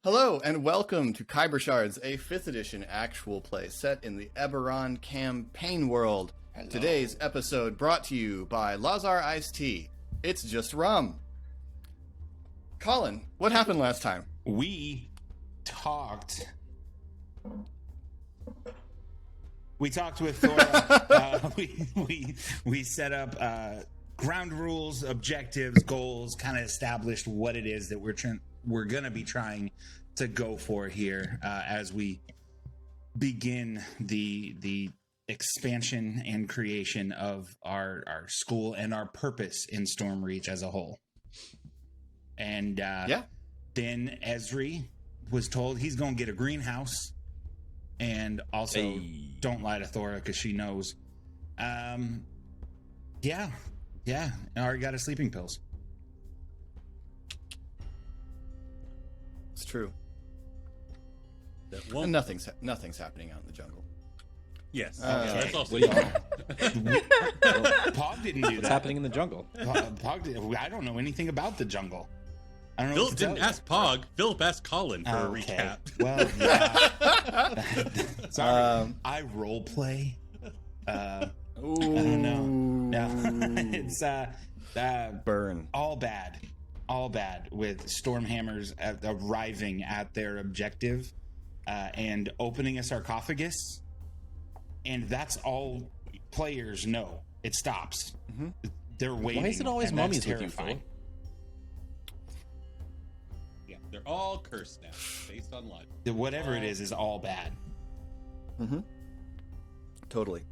Hello and welcome to Khyber Shards, a 5th edition actual play set in the Eberron campaign world. Hello. Today's episode brought to you by Lazar Iced Tea. It's just rum. Colin, what happened last time? We talked with Thora. We set up ground rules, objectives, goals, kind of established what it is that we're going to be trying to go for here as we begin the expansion and creation of our school and our purpose in Stormreach as a whole. And then Ezri was told he's going to get a greenhouse, and also don't lie to Thora because she knows. And I already got his sleeping pills. It's true. Well, And nothing's happening out in the jungle. yes. Okay. That's also Pog didn't do that. What's happening in the jungle? I don't know anything about the jungle. I don't know. Philip what to tell didn't you. ask Pog. Philip asked Colin for a Okay. recap. Well, yeah. Sorry. I role play. I don't know. No. It's Burn. all bad with Stormhammers arriving at their objective and opening a sarcophagus, and that's all players know. It stops. Mm-hmm. They're waiting. Why is it always and that's mummies looking terrifying. Yeah, they're all cursed now, based on logic. Whatever it is all bad. Mm-hmm. Totally.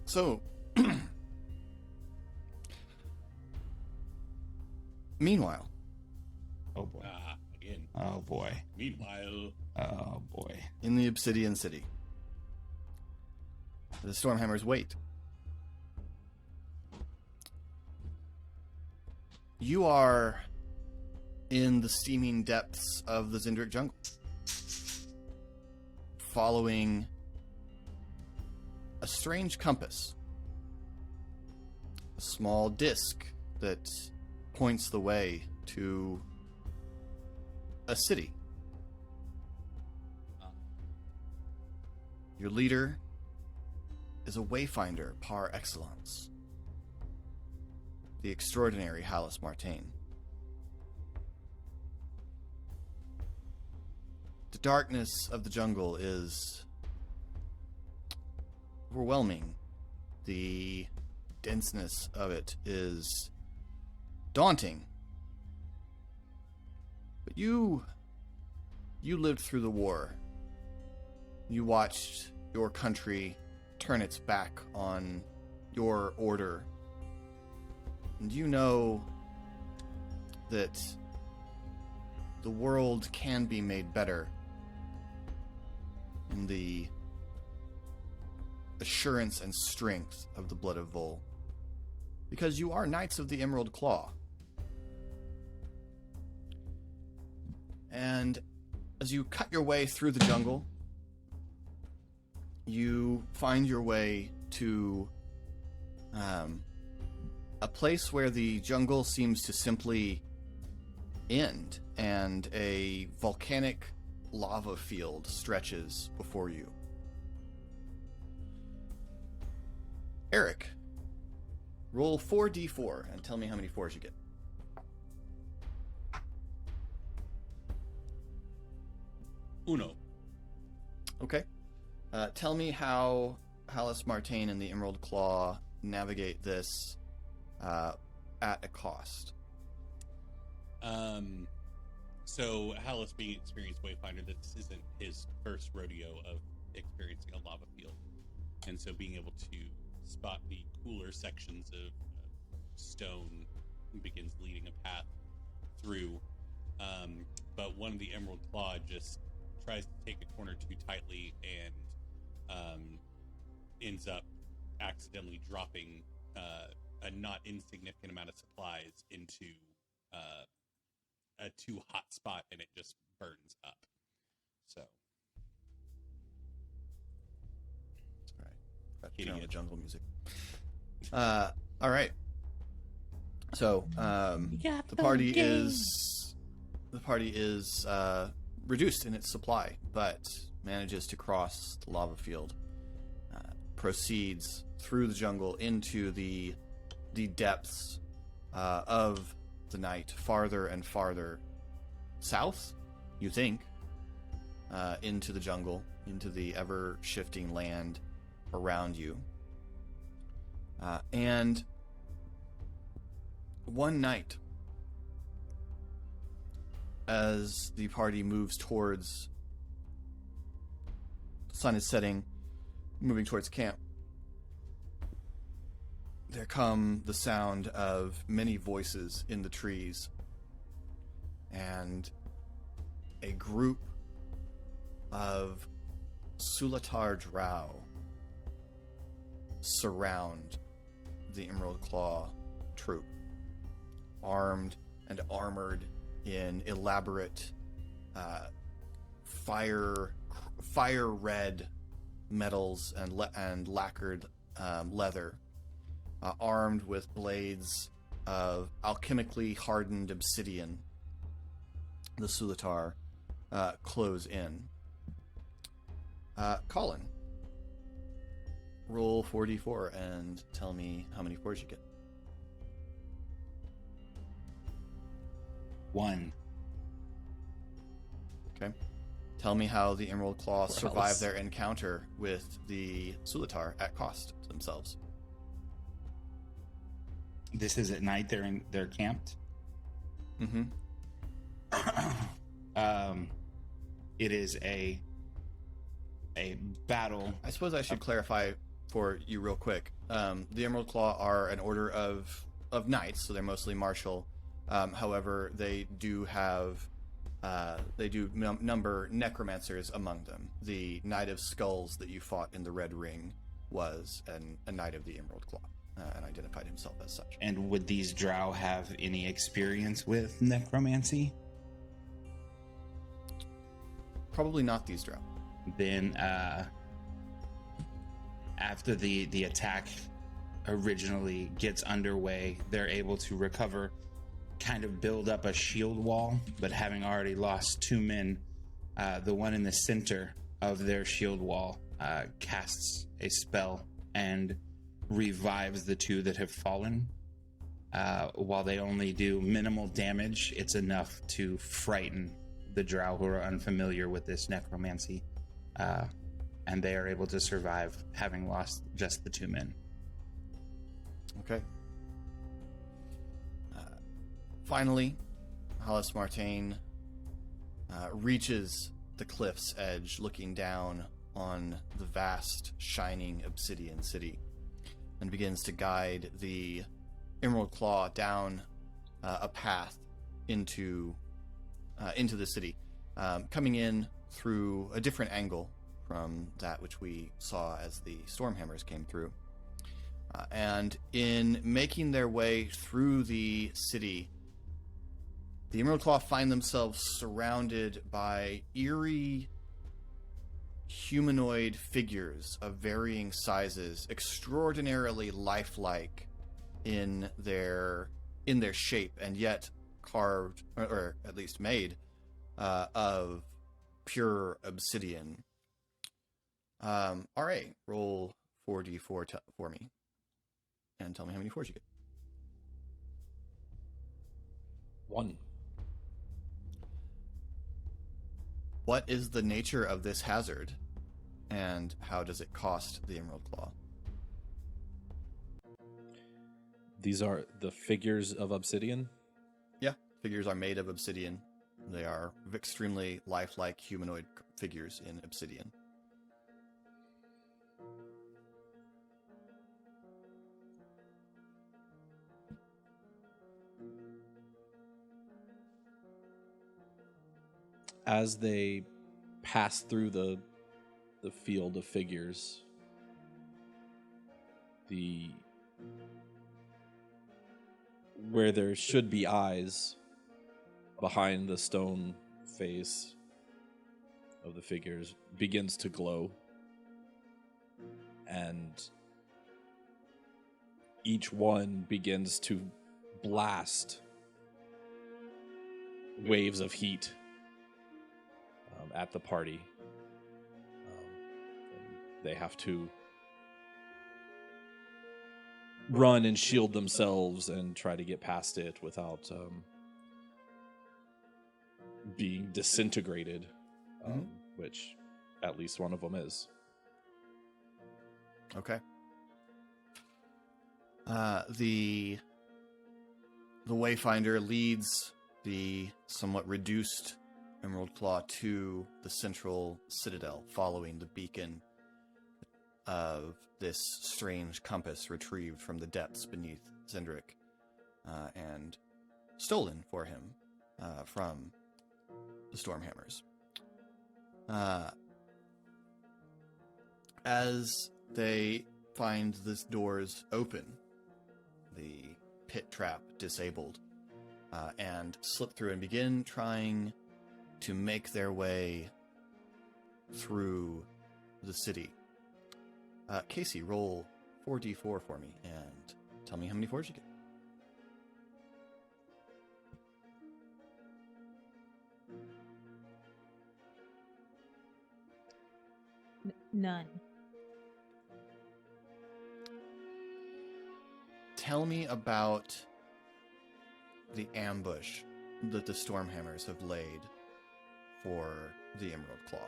So, meanwhile, Oh boy. Again. Oh boy. Meanwhile, Oh boy. in the Obsidian City, the Stormhammers wait. You are in the steaming depths of the Zindric jungle, following a strange compass, a small disc that points the way to a city. Your leader is a wayfinder par excellence, the extraordinary Hallis Martain. The darkness of the jungle is overwhelming. The denseness of it is daunting. But you lived through the war. You watched your country turn its back on your order. And you know that the world can be made better in the assurance and strength of the blood of Vol. Because you are Knights of the Emerald Claw. And as you cut your way through the jungle, you find your way to a place where the jungle seems to simply end, and a volcanic lava field stretches before you. Eric, roll 4d4 and tell me how many 4s you get. Uno. Okay. Tell me how Hallis Martain and the Emerald Claw navigate this at a cost. So Hallis, being an experienced wayfinder, this isn't his first rodeo of experiencing a lava field, and so being able to spot the cooler sections of stone begins leading a path through. But one of the Emerald Claw just tries to take a corner too tightly and ends up accidentally dropping a not insignificant amount of supplies into a too hot spot, and it just burns up. So, All right. Got to Idiot. turn on the jungle music. All right. So the party party is reduced in its supply, but manages to cross the lava field, proceeds through the jungle into the depths of the night, farther and farther south, you think, into the jungle, into the ever-shifting land around you. And one night, as the party moves towards, the sun is setting, moving towards camp, there come the sound of many voices in the trees, and a group of Sulatar Drow surround the Emerald Claw troop, armed and armored in elaborate fire red metals and lacquered leather, armed with blades of alchemically hardened obsidian. The Sulatar close in. Colin, roll 4d4 and tell me how many 4s you get. 1. Okay. Tell me how the Emerald Claw Or survived else. their encounter with the Sulatar at cost to themselves. This is at night. They're camped. Mm-hmm. It is a battle. I suppose I should clarify for you real quick. The Emerald Claw are an order of knights, so they're mostly martial. However, they do have number necromancers among them. The Knight of Skulls that you fought in the Red Ring was a Knight of the Emerald Claw, and identified himself as such. And would these drow have any experience with necromancy? Probably not these drow. Then, after the attack originally gets underway, they're able to recover, kind of build up a shield wall, but having already lost 2 men, the one in the center of their shield wall casts a spell and revives the 2 that have fallen. While they only do minimal damage, it's enough to frighten the drow who are unfamiliar with this necromancy, and they are able to survive having lost just the 2 men. Okay. Finally, Hollis Martain reaches the cliff's edge, looking down on the vast, shining obsidian city, and begins to guide the Emerald Claw down a path into the city, coming in through a different angle from that which we saw as the Stormhammers came through. And in making their way through the city, the Emerald Claw find themselves surrounded by eerie humanoid figures of varying sizes, extraordinarily lifelike in their shape, and yet carved, or at least made, of pure obsidian. RA, roll 4d4 for me, and tell me how many 4s you get. 1. What is the nature of this hazard, and how does it cost the Emerald Claw? These are the figures of obsidian. Yeah, figures are made of obsidian. They are extremely lifelike humanoid figures in obsidian. As they pass through the field of figures, where there should be eyes behind the stone face of the figures begins to glow, and each one begins to blast waves of heat at the party. And they have to run and shield themselves and try to get past it without being disintegrated, which at least one of them is. Okay. The Wayfinder leads the somewhat reduced Emerald Claw to the central citadel, following the beacon of this strange compass retrieved from the depths beneath Zendrick and stolen for him from the Stormhammers. As they find the doors open, the pit trap disabled, and slip through and begin trying to make their way through the city. Casey, roll 4d4 for me and tell me how many 4s you get. None. Tell me about the ambush that the Stormhammers have laid for the Emerald Claw.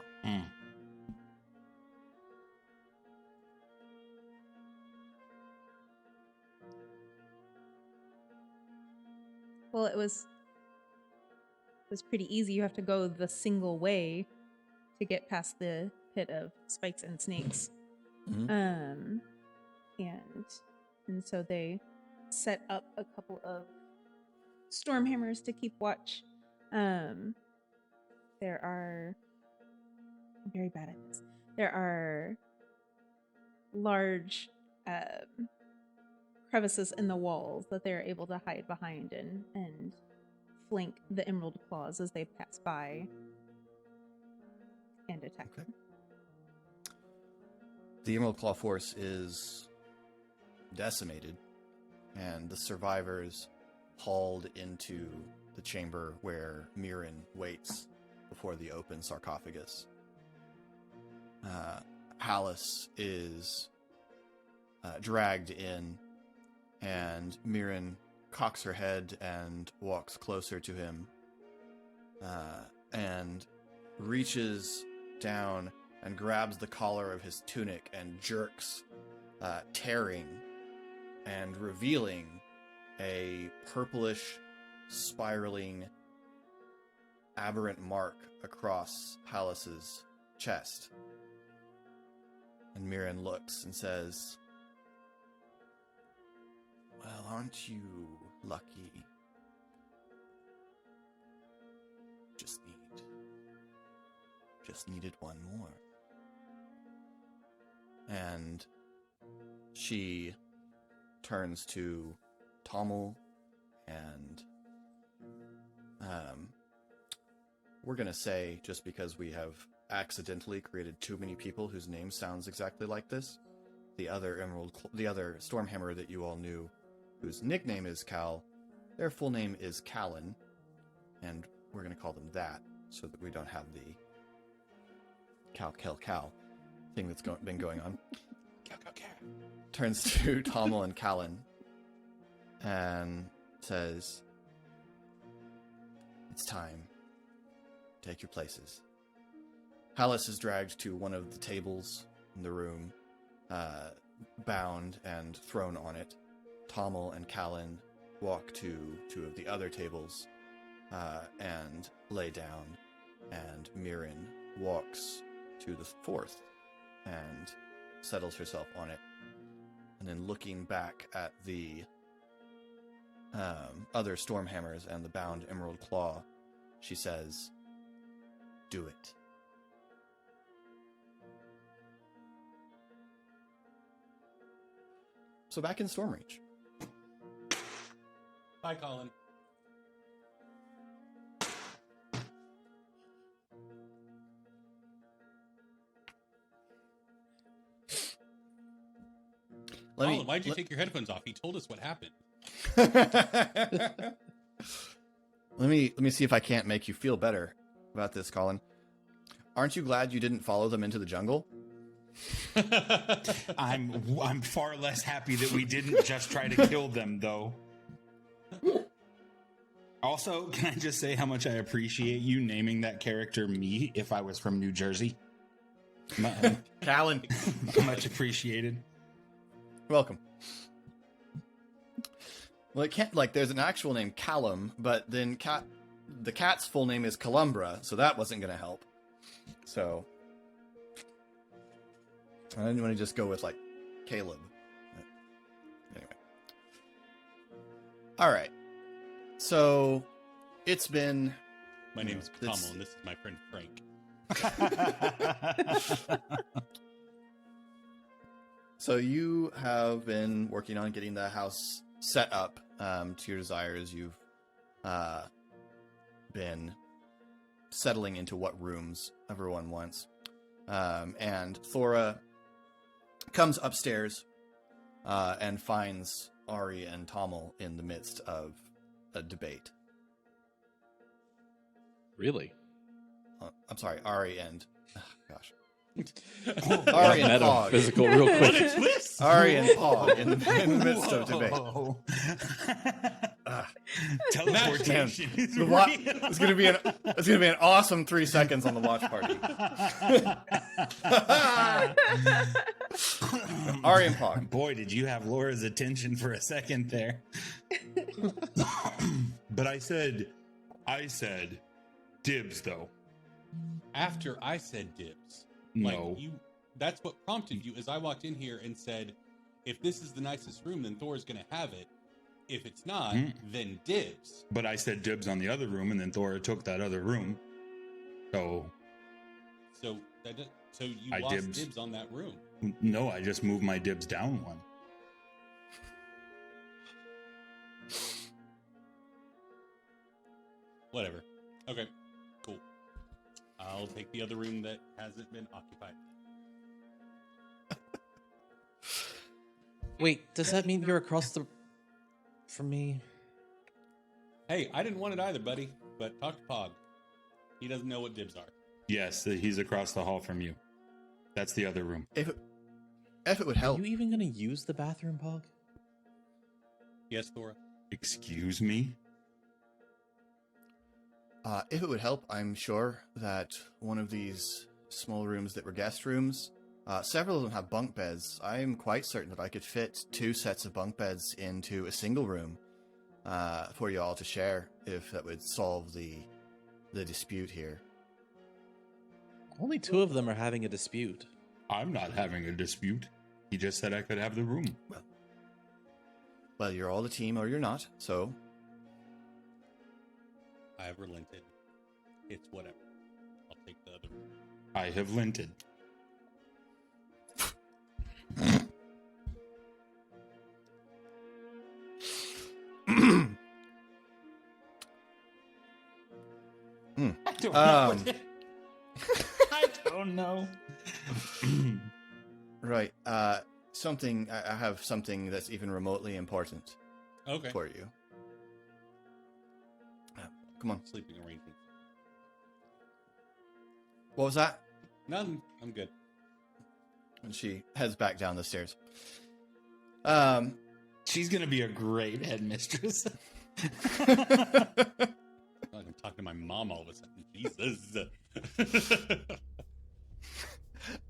Well, it was pretty easy. You have to go the single way to get past the pit of spikes and snakes. Mm-hmm. And so they set up a couple of Stormhammers to keep watch. There are... I'm very bad at this. There are large crevices in the walls that they're able to hide behind and flank the Emerald Claws as they pass by and attack them. The Emerald Claw force is decimated, and the survivors hauled into the chamber where Mirren waits before the open sarcophagus. Hallis is dragged in, and Mirren cocks her head and walks closer to him, and reaches down and grabs the collar of his tunic and jerks, tearing and revealing a purplish, spiraling, aberrant mark across Hallis's chest. And Mirren looks and says, "Well, aren't you lucky? Just needed one more." And she turns to Tommel and we're gonna say, just because we have accidentally created too many people whose name sounds exactly like this, the other Stormhammer that you all knew, whose nickname is Cal, their full name is Callan, and we're gonna call them that so that we don't have the Cal thing that's been going on. Cal. Turns to Tommel and Callan and says, "It's time. Take your places." Hallis is dragged to one of the tables in the room, bound and thrown on it. Tommel and Callan walk to two of the other tables and lay down, and Mirren walks to the fourth and settles herself on it. And then looking back at the other Stormhammers and the bound Emerald Claw, she says, "Do it." So back in Stormreach. Hi, Colin. Colin, why'd you take your headphones off? He told us what happened. Let me see if I can't make you feel better about this, Colin. Aren't you glad you didn't follow them into the jungle? I'm far less happy that we didn't just try to kill them, though. Also, can I just say how much I appreciate you naming that character me if I was from New Jersey? Callan. Much appreciated. Welcome. Well, it can't, like, there's an actual name, Callum, but then the cat's full name is Columbra, so that wasn't going to help. So, I didn't want to just go with, like, Caleb. But anyway. All right. So, it's been... My name is Kamal, and this is my friend Frank. So you have been working on getting the house set up to your desires. You've been settling into what rooms everyone wants. And Thora comes upstairs and finds Ari and Tommel in the midst of a debate. Really? I'm sorry, Ari and... gosh. Ari and Pog. Physical, real quick. Ari and Pog in the midst of debate. Teleportation is The real. it's gonna be an awesome 3 seconds on the watch party. Ari and Pog. Boy, did you have Laura's attention for a second there. But I said dibs though. After I said dibs. No. That's what prompted you as I walked in here and said, if this is the nicest room, then Thor's going to have it. If it's not, then dibs. But I said dibs on the other room, and then Thora took that other room. So you I lost dibs. dibs on that room. No, I just moved my dibs down one. Whatever. Okay, cool. I'll take the other room that hasn't been occupied. Wait, does that mean you're across from me? Hey, I didn't want it either, buddy. But talk to Pog. He doesn't know what dibs are. Yes, he's across the hall from you. That's the other room. If it would help. Are you even gonna use the bathroom, Pog? Yes, Thora. Excuse me? If it would help, I'm sure that one of these small rooms that were guest rooms, several of them have bunk beds. I'm quite certain that I could fit 2 sets of bunk beds into a single room for you all to share, if that would solve the dispute here. Only 2 of them are having a dispute. I'm not having a dispute. He just said I could have the room. Well, you're all a team or you're not, so... I have relented. It's whatever. I'll take the other room. I have linted. I don't know. I don't know. Right. I have something that's even remotely important Okay. for you. Come on. Sleeping arrangements. What was that? None. I'm good. And she heads back down the stairs. She's going to be a great headmistress. I'm talking to my mom all of a sudden. Jesus.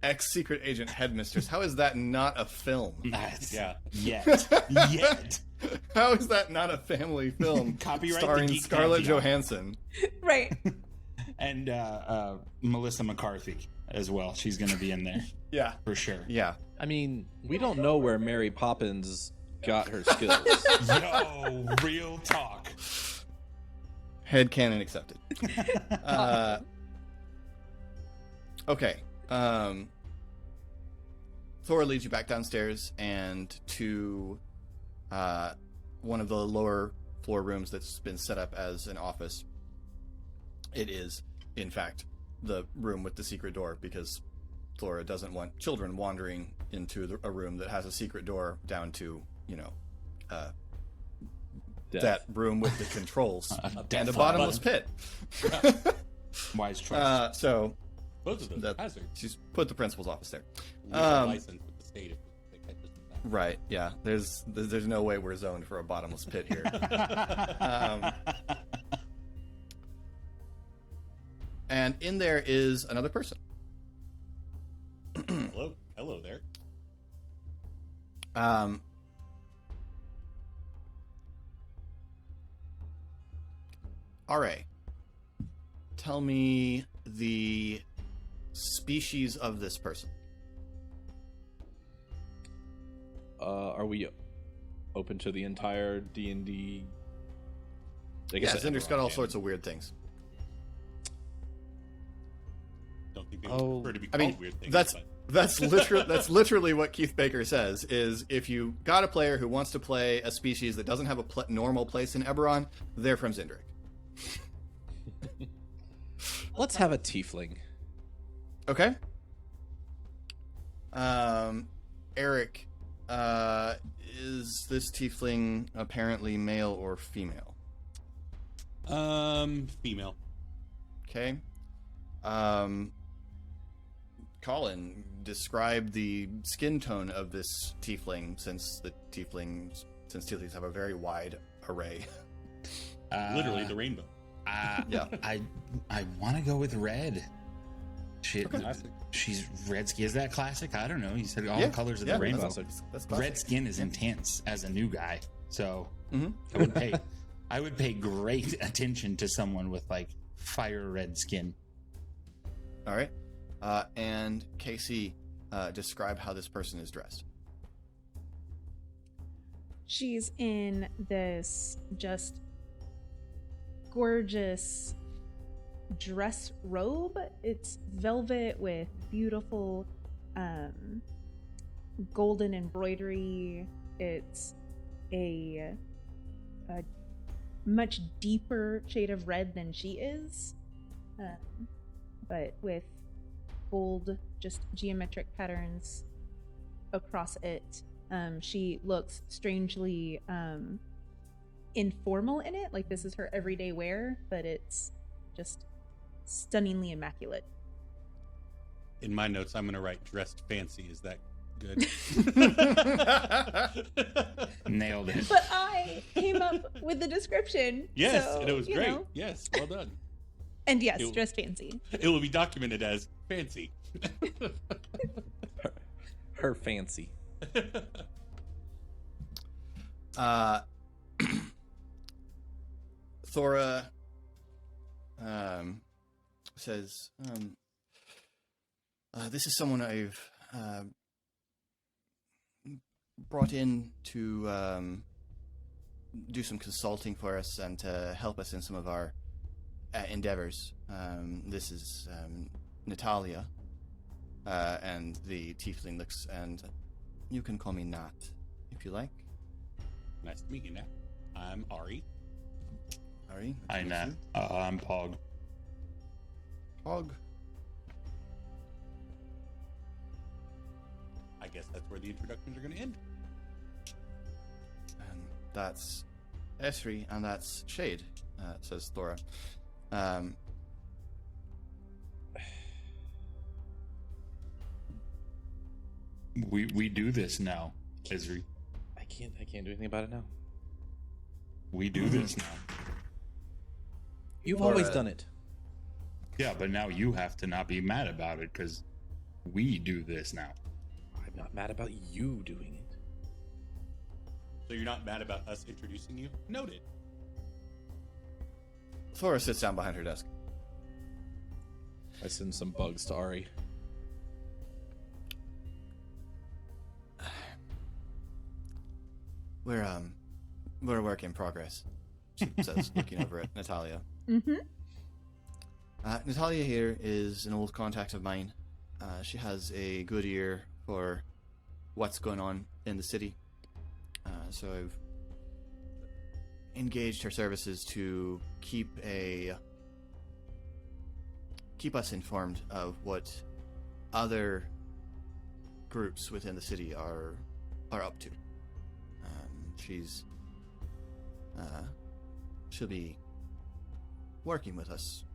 Ex-secret agent headmistress. How is that not a film? Yeah. Yet. How is that not a family film Copyright the starring Geek Scarlett Pantheon. Johansson? Right. And Melissa McCarthy as well. She's going to be in there Yeah. for sure. Yeah. I mean, we don't know where Mary Poppins got her skills. Yo, real talk. Headcanon accepted. Okay. Thor leads you back downstairs and to one of the lower floor rooms that's been set up as an office. It is, in fact, the room with the secret door, because Thora doesn't want children wandering into a room that has a secret door down to, Death. that room with the controls Death and a fly bottomless pit. Wise choice. So Both of those that, hazards. she's put the principal's office there. We have a license with the state if they catch us with that. Right? Yeah. There's no way we're zoned for a bottomless pit here. And in there is another person. Hello there. R.A., tell me the species of this person. Are we open to the entire D&D? Yeah, Zinder's got all sorts of weird things. Don't think they would prefer to be called weird things. That's literally what Keith Baker says. Is if you got a player who wants to play a species that doesn't have a normal place in Eberron, they're from Zindric. Let's have a tiefling. Okay. Eric, is this tiefling apparently male or female? Female. Okay. Colin, describe the skin tone of this tiefling, since tieflings have a very wide array. Literally the rainbow. Yeah. I want to go with red. She's red skin. Is that classic? I don't know. You said all the colors of the rainbow. That's Red skin is intense as a new guy, so Mhm. I would pay great attention to someone with like fire red skin. All right. And Casey, describe how this person is dressed. She's in this just gorgeous dress robe. It's velvet with beautiful golden embroidery. It's a much deeper shade of red than she is, but with gold, just geometric patterns across it. She looks strangely informal in it, like this is her everyday wear, but it's just stunningly immaculate. In my notes, I'm going to write dressed fancy. Is that good? Nailed it. But I came up with the description. Yes, so, and it was great. know. Yes, well done. And yes, dressed fancy. It will be documented as fancy. Her fancy. Thora says, this is someone I've brought in to do some consulting for us and to help us in some of our endeavors. This is Natalia, and the tiefling looks, and you can call me Nat if you like. Nice to meet you, Nat. I'm Ari. Ari. Hi, Nat. I'm Pog. Pog. I guess that's where the introductions are going to end. And that's Esri, and that's Shade, says Thora. We do this now, Esri. I can't do anything about it now. We do this now. You've always done it. Yeah, but now you have to not be mad about it because we do this now. I'm not mad about you doing it. So you're not mad about us introducing you? Noted. Thora sits down behind her desk. I send some bugs to Ari. We're a work in progress, she says, looking over at Natalia. Mm-hmm. Natalia here is an old contact of mine. She has a good ear for what's going on in the city. So I've engaged her services to keep us informed of what other groups within the city are up to. She's She'll be working with us,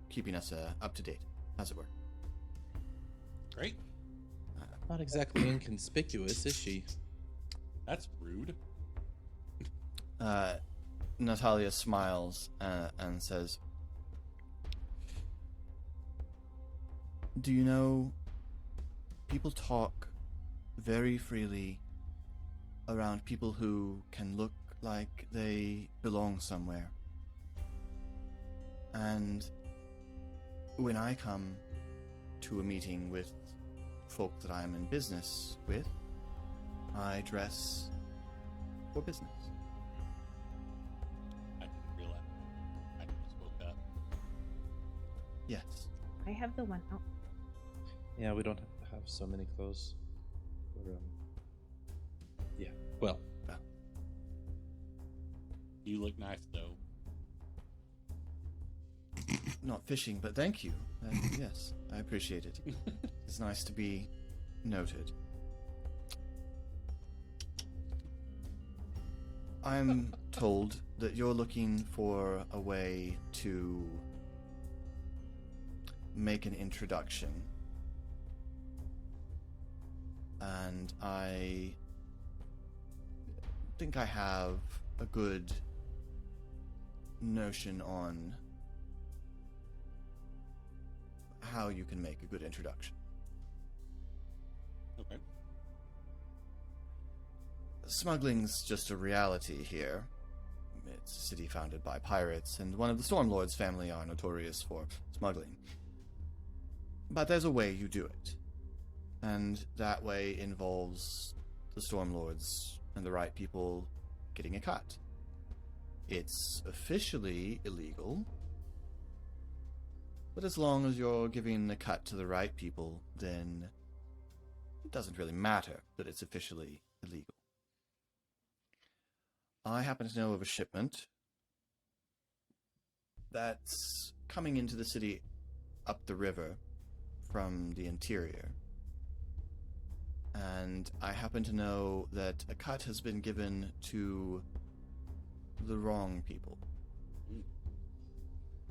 keeping us up to date, as it were. Great. Not exactly inconspicuous, is she? That's rude. Natalia smiles and says, "Do you know, people talk very freely around people who can look like they belong somewhere. And when I come to a meeting with folk that I am in business with, I dress for business." I didn't realize. I just woke up. Yes. I have the one out. Yeah, we don't have so many clothes. Yeah, well. You look nice, though. Not fishing, but thank you. Yes, I appreciate it. It's nice to be noted. I'm told that you're looking for a way to make an introduction. And I think I have a good notion on how you can make a good introduction. Okay. Smuggling's just a reality here. It's a city founded by pirates, and one of the Stormlord's family are notorious for smuggling. But there's a way you do it. And that way involves the Stormlords and the right people getting a cut. It's officially illegal, but as long as you're giving the cut to the right people, then it doesn't really matter that it's officially illegal. I happen to know of a shipment that's coming into the city up the river from the interior. And I happen to know that a cut has been given to the wrong people.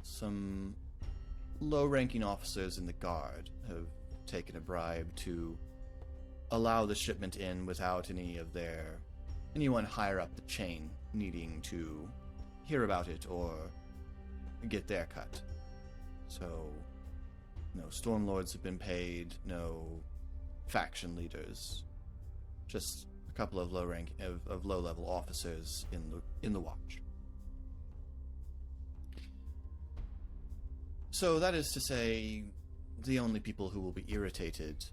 Some low-ranking officers in the guard have taken a bribe to allow the shipment in without anyone higher up the chain needing to hear about it or get their cut. So, no Stormlords have been paid, no faction leaders, just a couple of low-level officers in the watch. So that is to say, the only people who will be irritated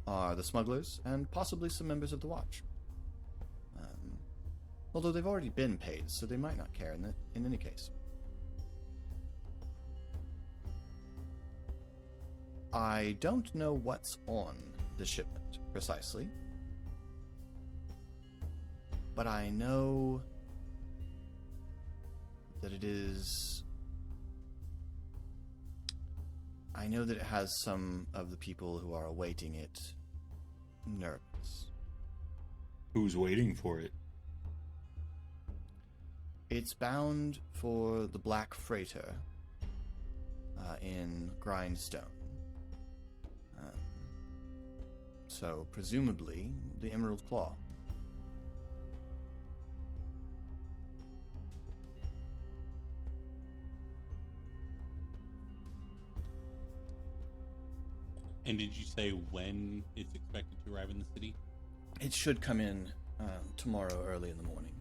are the smugglers and possibly some members of the watch. Although they've already been paid, so they might not care in any case. I don't know what's on the shipment precisely, but I know that it has some of the people who are awaiting it nervous. Who's waiting for it? It's bound for the Black Freighter in Grindstone. So, presumably, the Emerald Claw. And did you say when it's expected to arrive in the city? It should come in tomorrow early in the morning.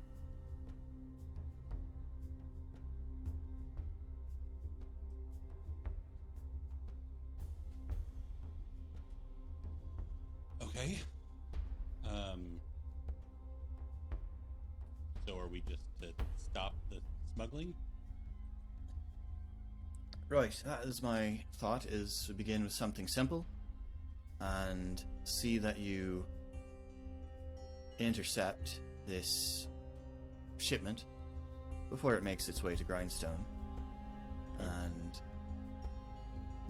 Okay. So are we just to stop the smuggling? Right, that is my thought, is to begin with something simple and see that you intercept this shipment before it makes its way to Grindstone. And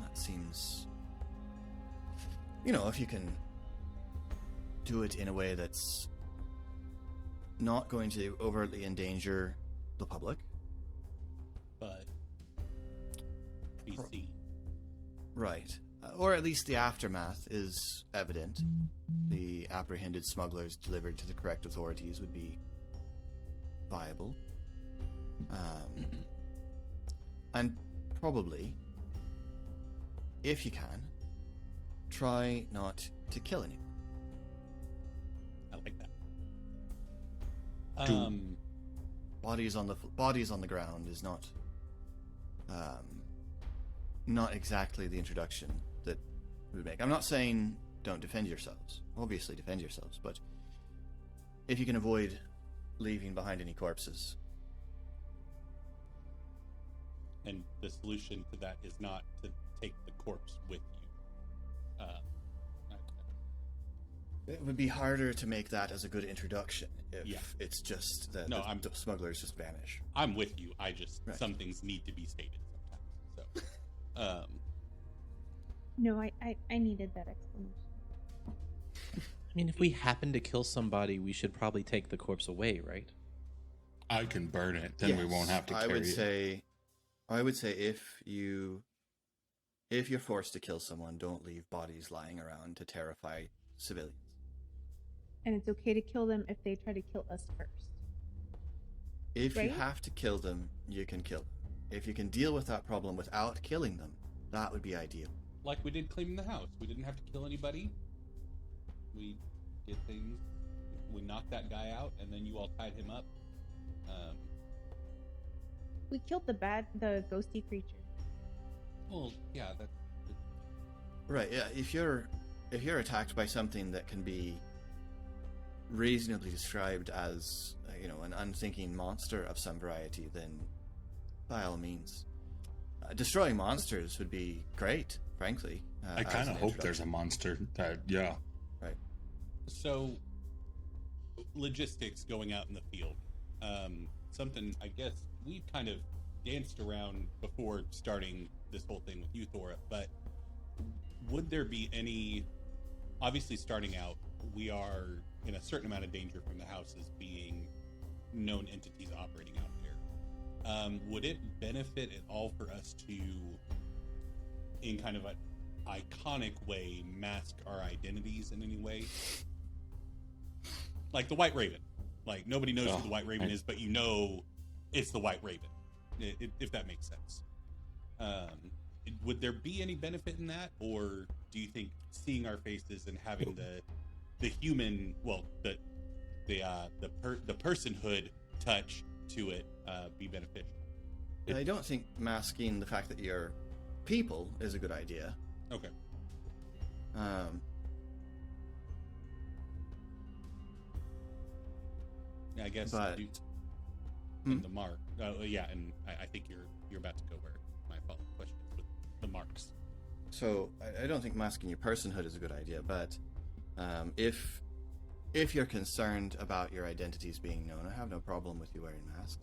that seems... if you can do it in a way that's not going to overtly endanger the public. But be seen. Right. Or at least the aftermath is evident. The apprehended smugglers delivered to the correct authorities would be viable. And probably, if you can, try not to kill anyone. I like that. Bodies on the ground is not exactly the introduction that we would make. I'm not saying don't defend yourselves. Obviously defend yourselves, but if you can avoid leaving behind any corpses. And the solution to that is not to take the corpse with you. It would be harder to make that as a good introduction if it's just that the smugglers just vanish. I'm with you. I just Right. some things need to be stated sometimes. So, No, I needed that explanation. I mean, if we happen to kill somebody, we should probably take the corpse away, right? I can burn it, then we Yes, won't have to carry it. I would say if you're forced to kill someone, don't leave bodies lying around to terrify civilians. And it's okay to kill them if they try to kill us first. If you Right? have to kill them, you can kill them. If you can deal with that problem without killing them, that would be ideal. like we did cleaning the house, we didn't have to kill anybody. We did things. We knocked that guy out, and then you all tied him up. We killed the ghosty creature. Well, yeah, that. Right, yeah, if you're attacked by something that can be reasonably described as, an unthinking monster of some variety, then by all means. Destroying monsters would be great, frankly. I kind of hope there's a monster that, yeah. Right. So, logistics going out in the field. Something I guess we kind of danced around before starting this whole thing with you, Thora, but would there be any... Obviously, starting out, we are in a certain amount of danger from the houses being known entities operating out there. Would it benefit at all for us to, in kind of an iconic way, mask our identities in any way? Like the White Raven. Like, nobody knows who the White Raven is, but you know it's the White Raven, if that makes sense. Would there be any benefit in that, or do you think seeing our faces and having the human, well, the personhood touch to it be beneficial? I don't think masking the fact that you're people is a good idea. Okay. Yeah, I guess. But- The mark. Yeah, and I think you're about to go where my follow-up question is with the marks. So I don't think masking your personhood is a good idea, but if you're concerned about your identities being known, I have no problem with you wearing masks.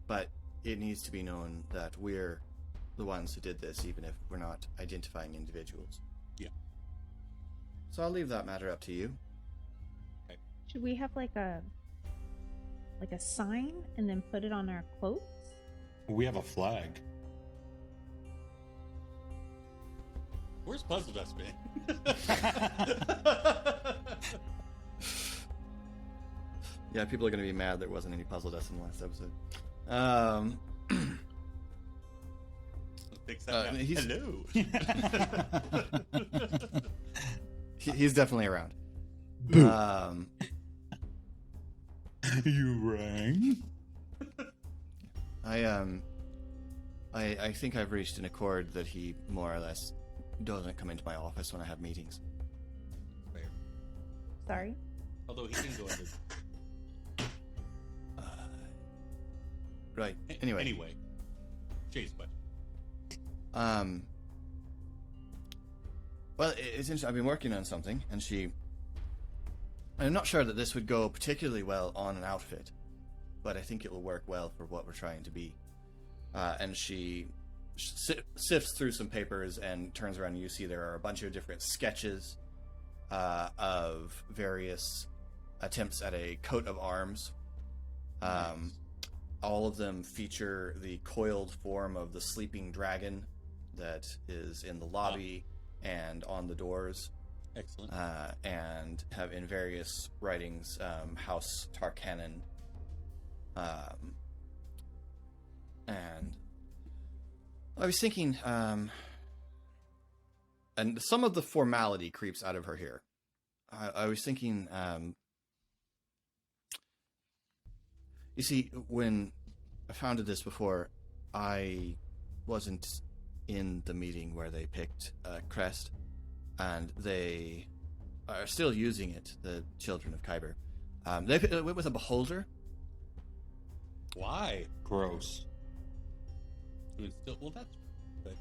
But it needs to be known that we're the ones who did this, even if we're not identifying individuals. Yeah. So I'll leave that matter up to you. Should we have like a sign and then put it on our cloaks? We have a flag. Where's Puzzle Dust, man? Yeah, people are going to be mad there wasn't any puzzle dust in the last episode. Fix that now. he's- Hello. He's definitely around. You rang? I think I've reached an accord that he more or less doesn't come into my office when I have meetings. Fair. Sorry. Although he can go under. Right. Anyway. Jay's question. Well, it's interesting. I've been working on something, and I'm not sure that this would go particularly well on an outfit, but I think it will work well for what we're trying to be. And she sifts through some papers and turns around, and you see there are a bunch of different sketches of various attempts at a coat of arms. All of them feature the coiled form of the sleeping dragon that is in the lobby and on the doors. Excellent. And have in various writings House Tarkanan. And I was thinking, and some of the formality creeps out of her here. I was thinking, you see, when I founded this before, I wasn't in the meeting where they picked Crest, and they are still using it, the children of Khyber. They went with a beholder. Why? Gross. I mean, still, well, that's good.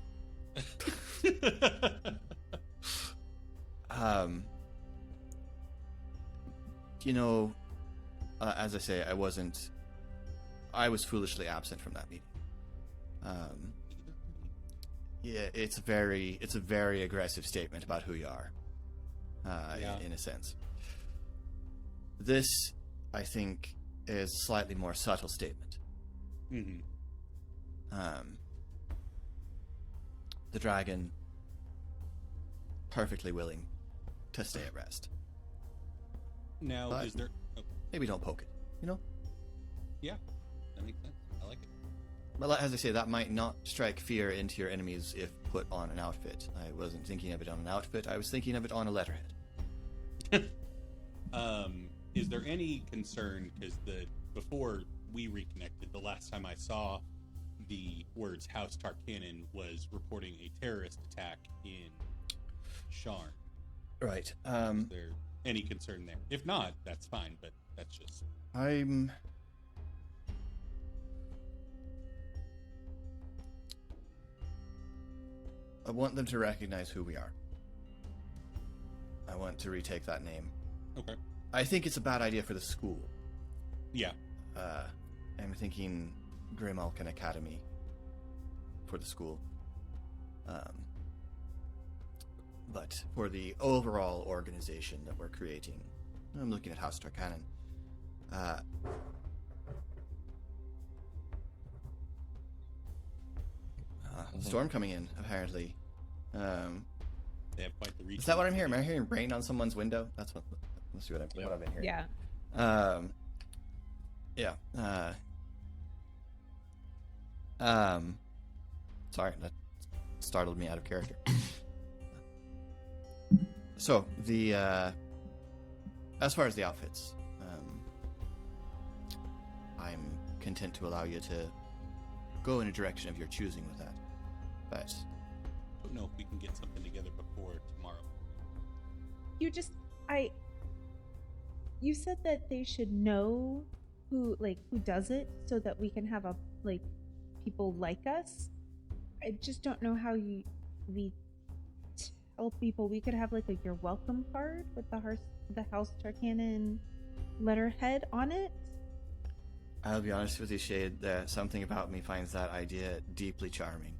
You know, as I say, I was foolishly absent from that meeting. Yeah, it's a very aggressive statement about who you are, in a sense. This, I think, is a slightly more subtle statement. Mm-hmm. The dragon, perfectly willing to stay at rest. Now, But- is there... Oh, Maybe don't poke it, you know? yeah, that makes sense. I like it. But as I say, that might not strike fear into your enemies if put on an outfit. I wasn't thinking of it on an outfit, I was thinking of it on a letterhead. Is there any concern, because before we reconnected, the last time I saw the words House Tarkanan was reporting a terrorist attack in Sharn. Right. Is there any concern there? If not, that's fine, but that's just... I want them to recognize who we are. I want to retake that name. Okay. I think it's a bad idea for the school. Yeah. I'm thinking Grimalkin Academy for the school. But for the overall organization that we're creating, I'm looking at House Tarkanan. Storm coming in, apparently. They have quite the reach. Is that what I'm hearing? Am I hearing rain on someone's window? That's what. Let's see what I've been hearing. Yeah. Sorry, that startled me out of character. So as far as the outfits, I'm content to allow you to go in a direction of your choosing with that. But I don't know if we can get something together before tomorrow. You said that they should know who does it so that we can have people like us. I just don't know how we tell people. We could have your welcome card with the House Tarkanan letterhead on it. I'll be honest with you, Shade, something about me finds that idea deeply charming.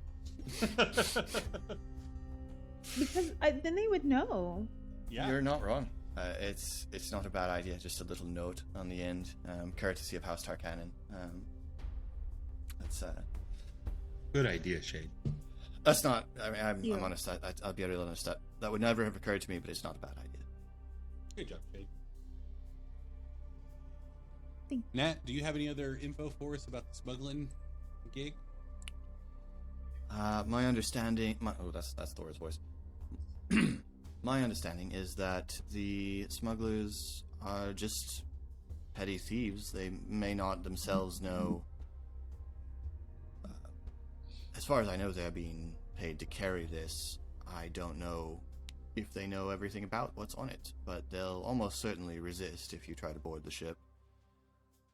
Because then they would know. Yeah. You're not wrong. It's not a bad idea. Just a little note on the end, courtesy of House Tarkanan. That's Good idea, Shade. that's not. I mean, I'm honest. I'll be real honest. That would never have occurred to me, but it's not a bad idea. Good job, Shade. Thank you. Nat, do you have any other info for us about the smuggling gig? My understanding. That's Thor's voice. My understanding is that the smugglers are just petty thieves. They may not themselves know. As far as I know, they are being paid to carry this. I don't know if they know everything about what's on it, but they'll almost certainly resist if you try to board the ship.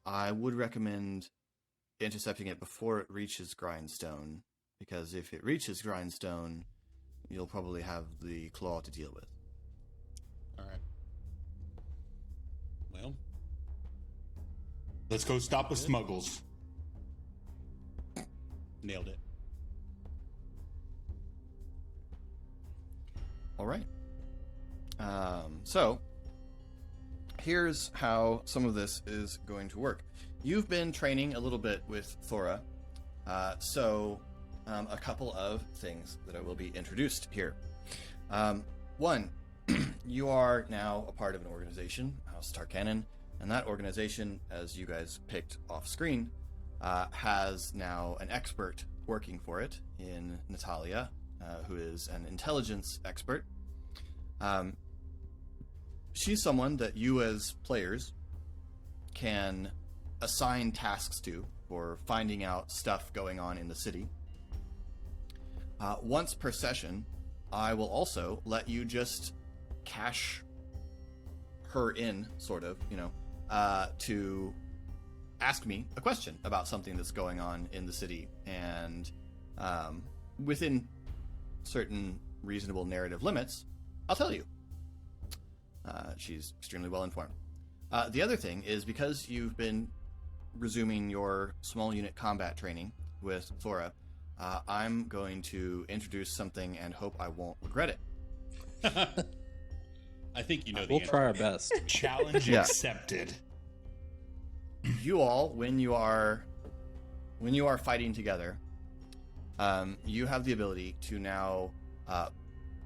I would recommend intercepting it before it reaches Grindstone, because if it reaches Grindstone, you'll probably have the claw to deal with. All right. Well, Let's go stop the smuggles. nailed it. All right. So, here's how some of this is going to work. You've been training a little bit with Thora, so a couple of things that I will be introduced here. One, you are now a part of an organization, House Tarkanan, and that organization, as you guys picked off screen, has now an expert working for it in Natalia, who is an intelligence expert. She's someone that you as players can assign tasks to for finding out stuff going on in the city. Once per session, I will also let you just cash her in, sort of, to ask me a question about something that's going on in the city, and within certain reasonable narrative limits, I'll tell you. She's extremely well informed. The other thing is, because you've been resuming your small unit combat training with Thora, I'm going to introduce something and hope I won't regret it. I think you know the We'll answer. try our best. Challenge accepted. You all, when you are fighting together, you have the ability to now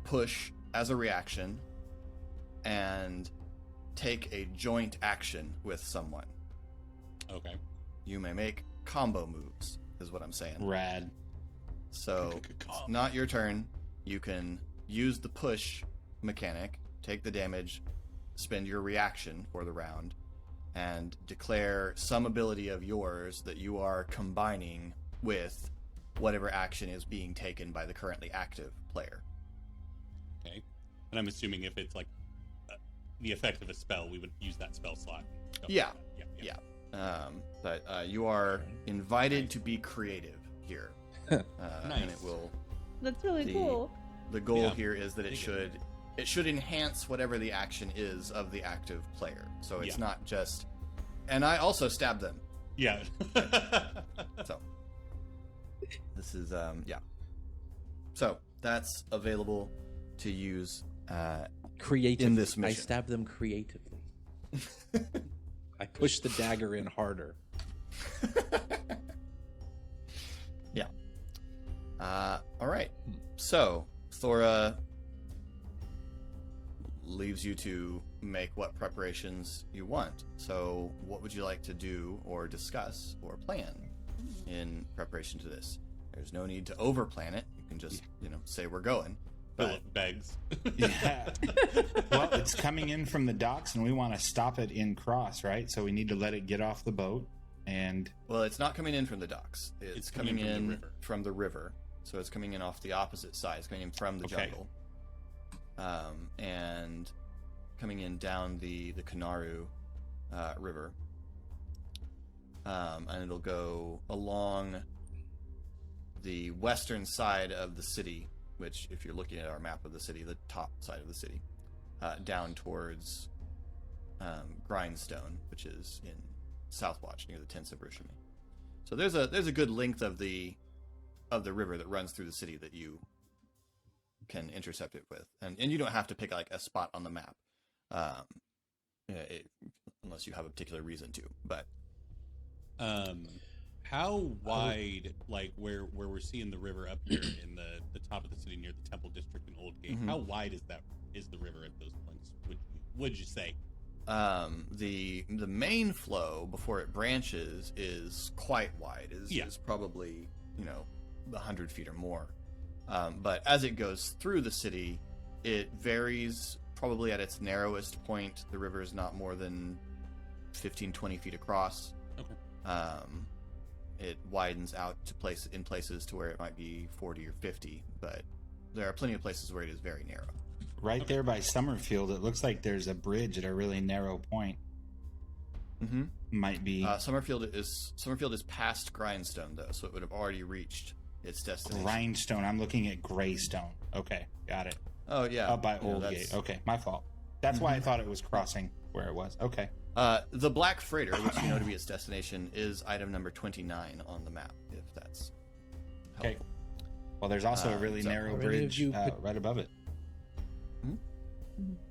push as a reaction and take a joint action with someone. Okay. You may make combo moves, is what I'm saying. Rad. So, it's not your turn. You can use the push mechanic, take the damage, spend your reaction for the round, and declare some ability of yours that you are combining with whatever action is being taken by the currently active player. Okay. And I'm assuming if it's like the effect of a spell, we would use that spell slot. Yeah. Yeah. But you are invited to be creative here. And it will. That's really cool. The goal here is that it should enhance whatever the action is of the active player. So it's not just. And I also stabbed them. Yeah. So this is So that's available to use Creatively. in this I mission. stab them creatively. I push the dagger in harder. Yeah. All right. So Thora leaves you to make what preparations you want. So what would you like to do or discuss or plan in preparation to this? There's no need to overplan it. You can just, say we're going. But Philip begs. Yeah. Well, it's coming in from the docks, and we want to stop it in cross, right? So we need to let it get off the boat. And well, it's not coming in from the docks. It's coming in from from the river. So it's coming in off the opposite side. It's coming in from the jungle. And coming in down the Kanaru River. And it'll go along the western side of the city, which, if you're looking at our map of the city, the top side of the city, down towards Grindstone, which is in Southwatch near the tents of Rushimi. So there's a good length of the river that runs through the city that you can intercept it with, and you don't have to pick like a spot on the map, unless you have a particular reason to. But how wide, like where we're seeing the river up here in the top of the city near the Temple District and Old Gate? How wide is the river at those points? Would you say? The main flow before it branches is quite wide. Is probably 100 feet or more. But as it goes through the city, it varies. Probably at its narrowest point, the river is not more than 15-20 feet across. Okay. It widens out to places to where it might be 40 or 50, but there are plenty of places where it is very narrow. right there by Summerfield, it looks like there's a bridge at a really narrow point. Mm-hmm. Might be Summerfield is past Grindstone though, so it would have already reached its destination. Grindstone. I'm looking at Greystone. Okay, got it. Oh yeah, Up by Old Gate. Okay, my fault. That's why I thought it was crossing where it was. Okay. The Black Freighter, which you know to be its destination, is item number 29 on the map, if that's helpful. Okay. Well, there's also a really narrow Are any of bridge you right above it.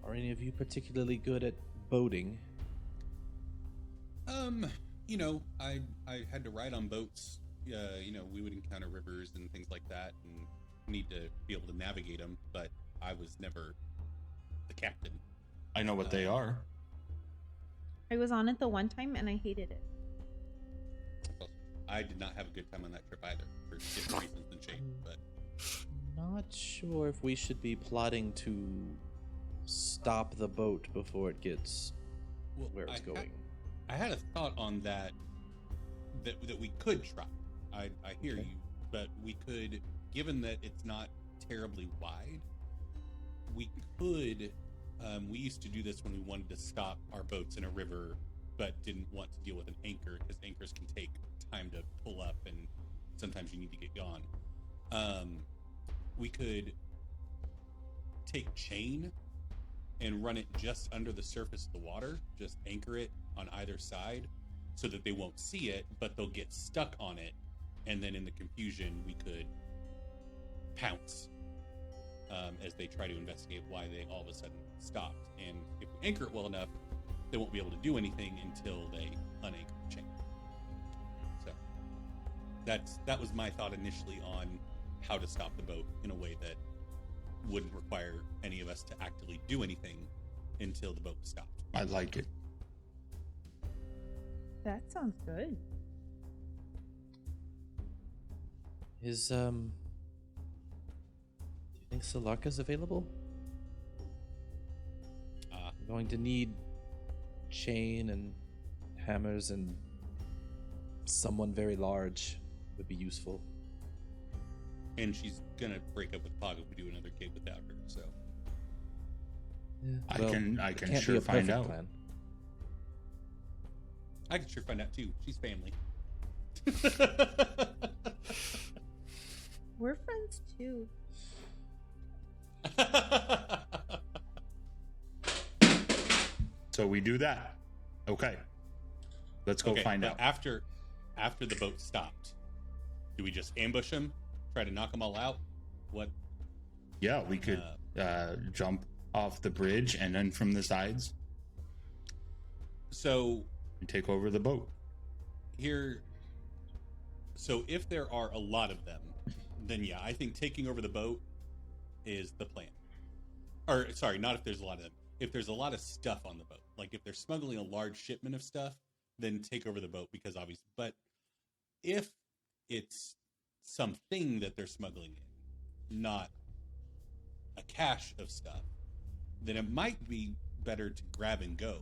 Are any of you particularly good at boating? I had to ride on boats. We would encounter rivers and things like that, and need to be able to navigate them. But I was never the captain. I know what they are. I was on it the one time and I hated it. I did not have a good time on that trip either, for different reasons than Shane. But Not sure if we should be plotting to stop the boat before it gets where it's going. I had a thought on that we could try. I hear you, but we could, given that it's not terribly wide, we could. We used to do this when we wanted to stop our boats in a river, but didn't want to deal with an anchor because anchors can take time to pull up, and sometimes you need to get gone. We could take chain and run it just under the surface of the water, just anchor it on either side so that they won't see it, but they'll get stuck on it, and then in the confusion we could pounce as they try to investigate why they all of a sudden stopped. And if we anchor it well enough, they won't be able to do anything until they unanchor the chain. So that was my thought initially on how to stop the boat in a way that wouldn't require any of us to actively do anything until the boat stopped. I like it. That sounds good. Is do you think Salarka's available? I'm going to need chain and hammers, and someone very large would be useful. And she's gonna break up with Pog if we do another gig without her. So Yeah, I well, can it can't sure be a find perfect out. plan. I can sure find out too. She's family. We're friends too. So we do that. Okay. Let's go find but out. After the boat stopped, do we just ambush them? Try to knock them all out? What? Yeah, we could jump off the bridge and then from the sides So and take over the boat. So if there are a lot of them, then yeah, I think taking over the boat is the plan. Or sorry, not if there's a lot of them. If there's a lot of stuff on the boat, like if they're smuggling a large shipment of stuff, then take over the boat because obviously. But if it's something that they're smuggling in, not a cache of stuff, then it might be better to grab and go.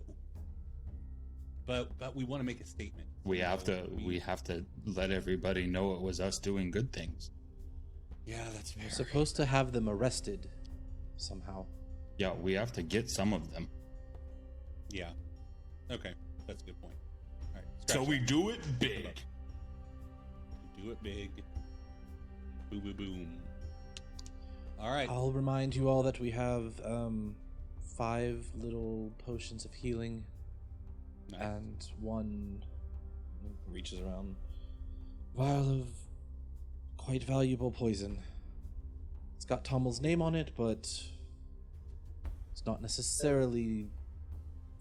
But we want to make a statement. We have to let everybody know it was us doing good things. Yeah, that's fair. We're supposed to have them arrested somehow. Yeah, we have to get some of them. Yeah. Okay, that's a good point. All right. So we do it big. Do it big. Boom, boom, boom. All right. I'll remind you all that we have 5 little potions of healing. Nice. And 1 reaches around vial of quite valuable poison. It's got Tommel's name on it, but it's not necessarily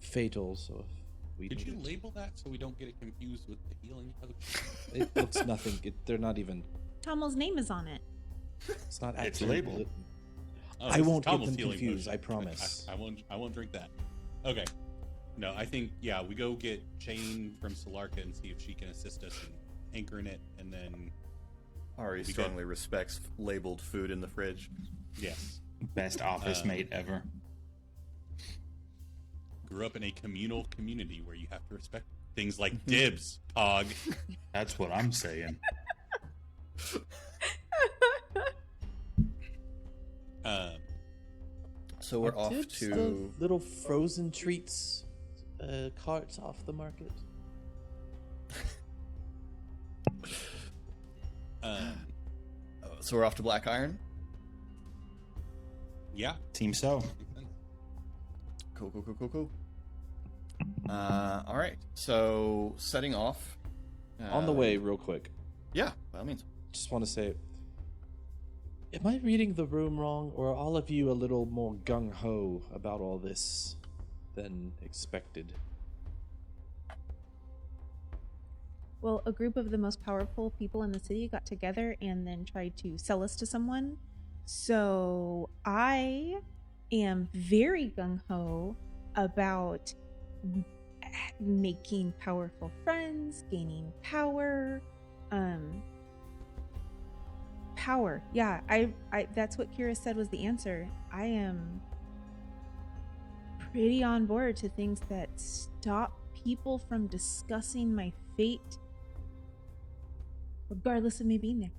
fatal. So if we Did you need it- label that so we don't get it confused with the healing potion? It looks nothing. They're not even. Tommel's name is on it. It's not It's actually labeled. Oh, I this is won't get Tommel's them healing confused. potion. I promise. I won't drink that. Okay. No, I think we go get Jane from Salarka and see if she can assist us in anchoring it, and then Ari We strongly respects labeled food in the fridge. yes, Best office mate ever. grew up in a communal community where you have to respect things like dibs, Pog. That's what I'm saying. So we're Are off Tibbs to. the little frozen treats carts off the market. So we're off to Black Iron. Yeah. Seems so. Makes sense. Cool. All right. So setting off. On the way, real quick. Yeah, by all means. Just want to say, am I reading the room wrong, or are all of you a little more gung-ho about all this than expected? well, a group of the most powerful people in the city got together and then tried to sell us to someone. So I am very gung-ho about making powerful friends, gaining power. Power. Yeah, I that's what Kira said was the answer. I am pretty on board to things that stop people from discussing my fate, regardless of me being there.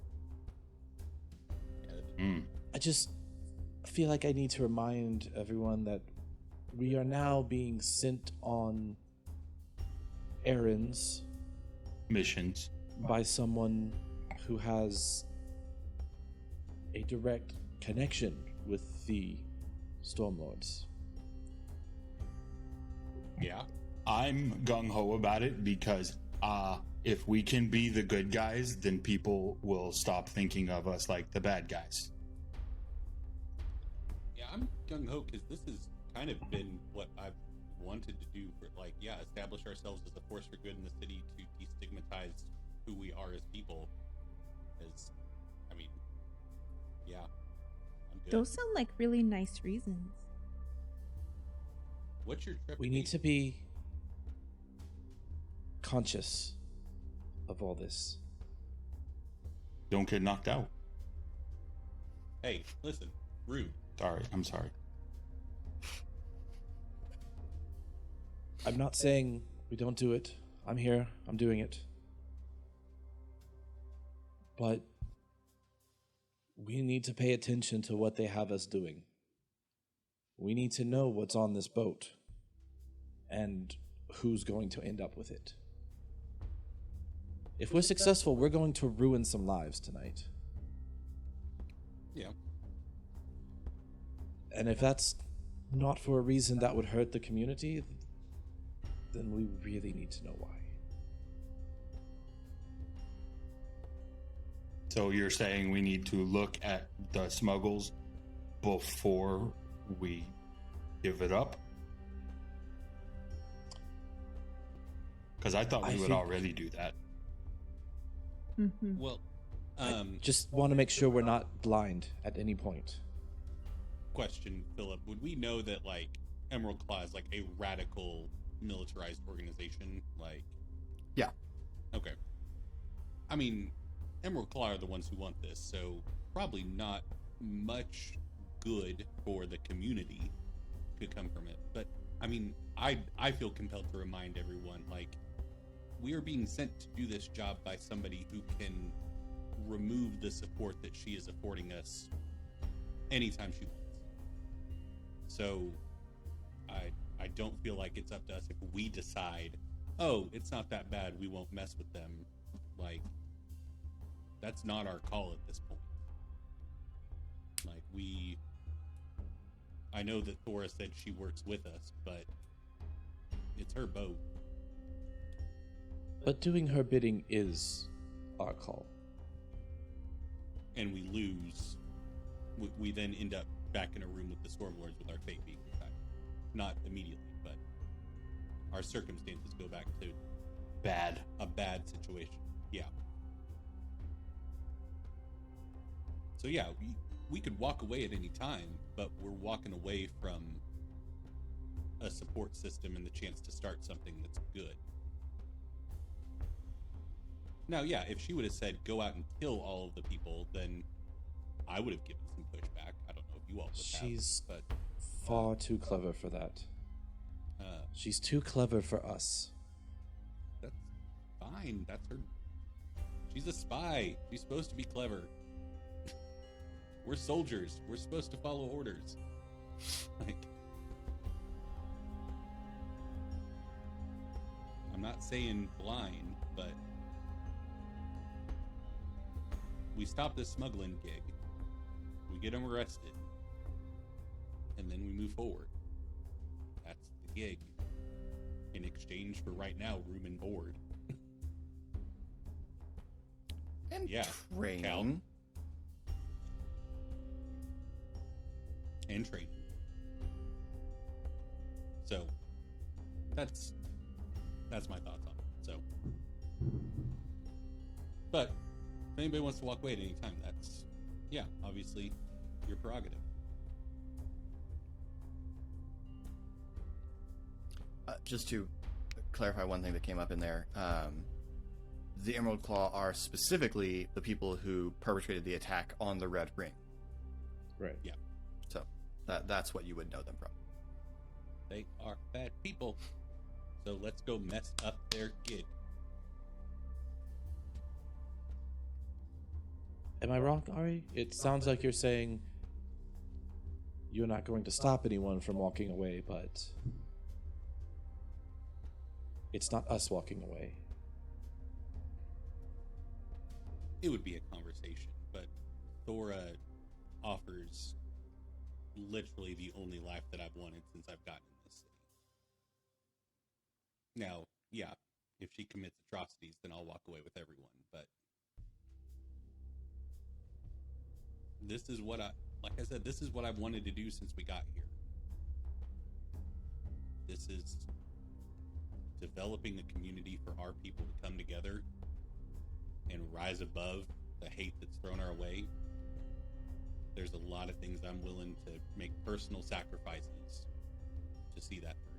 I just feel like I need to remind everyone that we are now being sent on errands Missions. by someone who has a direct connection with the Stormlords. Yeah. I'm gung-ho about it because if we can be the good guys, then people will stop thinking of us like the bad guys. Yeah, I'm gung-ho because this has kind of been what I've wanted to do for, like, yeah, establish ourselves as a force for good in the city to destigmatize who we are as people. As, I mean, yeah, I'm good. Those sound like really nice reasons. What's your trip? We need to be conscious of all this. Don't get knocked out. Hey, listen, rude. Sorry, I'm sorry. I'm not saying we don't do it. I'm here. I'm doing it. But we need to pay attention to what they have us doing. We need to know what's on this boat and who's going to end up with it. If we're successful, we're going to ruin some lives tonight. Yeah. And if that's not for a reason that would hurt the community, then we really need to know why. So you're saying we need to look at the smuggles before we give it up? Because I thought we would already do that. Mm-hmm. Well, Just want to make sure we're not blind at any point. question, Philip. Would we know that, like, Emerald Claw is, like, a radical militarized organization? Like, Yeah. okay. I mean, Emerald Claw are the ones who want this, so probably not much good for the community could come from it. But, I mean, I feel compelled to remind everyone, like, we are being sent to do this job by somebody who can remove the support that she is affording us anytime she wants. So, I don't feel like it's up to us if we decide, oh, it's not that bad, we won't mess with them. Like, that's not our call at this point. Like, I know that Thora said she works with us, but it's her boat. But doing her bidding is our call. And we lose. We then end up back in a room with the Stormlords with our fate being decided. Not immediately, but our circumstances go back to a bad situation. Yeah. So yeah, we could walk away at any time, but we're walking away from a support system and the chance to start something that's good. Now, yeah, if she would have said, go out and kill all of the people, then I would have given some pushback. I don't know if you all would She's have, far too clever for that. She's too clever for us. That's fine. That's her. She's a spy. She's supposed to be clever. We're soldiers. We're supposed to follow orders. Like, I'm not saying blind, but we stop this smuggling gig. We get them arrested. And then we move forward. That's the gig. In exchange for, right now, room and board. And Yeah, training. Cal. And training. So that's my thoughts on it. So But if anybody wants to walk away at any time, that's, yeah, obviously your prerogative. Just to clarify one thing that came up in there, the Emerald Claw are specifically the people who perpetrated the attack on the Red Ring. Right. Yeah. So that's what you would know them from. They are bad people. So let's go mess up their gig. Am I wrong, Ari? It sounds like you're saying you're not going to stop anyone from walking away, but it's not us walking away. It would be a conversation, but Thora offers literally the only life that I've wanted since I've gotten in this city. Now, yeah, if she commits atrocities, then I'll walk away with everyone, but this is what like I said, this is what I've wanted to do since we got here. This is developing a community for our people to come together and rise above the hate that's thrown our way. There's a lot of things I'm willing to make personal sacrifices to see that through.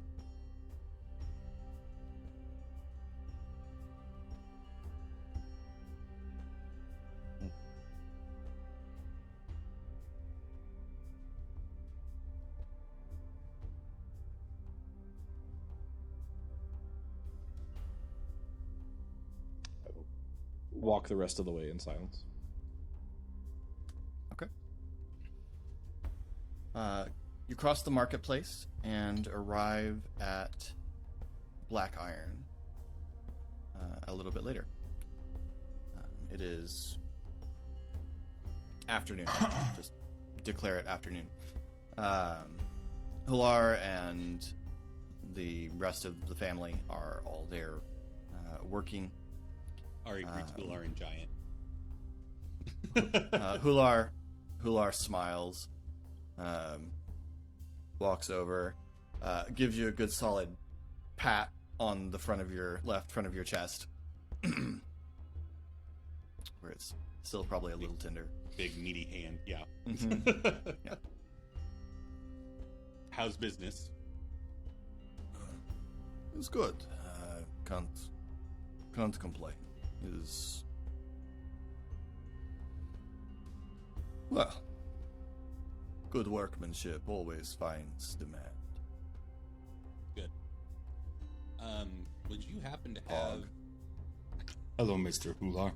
Walk the rest of the way in silence. Okay. You cross the marketplace and arrive at Black Iron a little bit later. It is afternoon. Just declare it afternoon. Hular and the rest of the family are all there working. Ari greets Hular and Giant. Hular smiles, walks over, gives you a good solid pat on the front of your chest, where it's still probably a little tender. Big meaty hand, yeah. Mm-hmm. Yeah. How's business? It's good. Can't complain. Is well, good workmanship always finds demand. Good. Would you happen to have? Hello, Mr. Hular.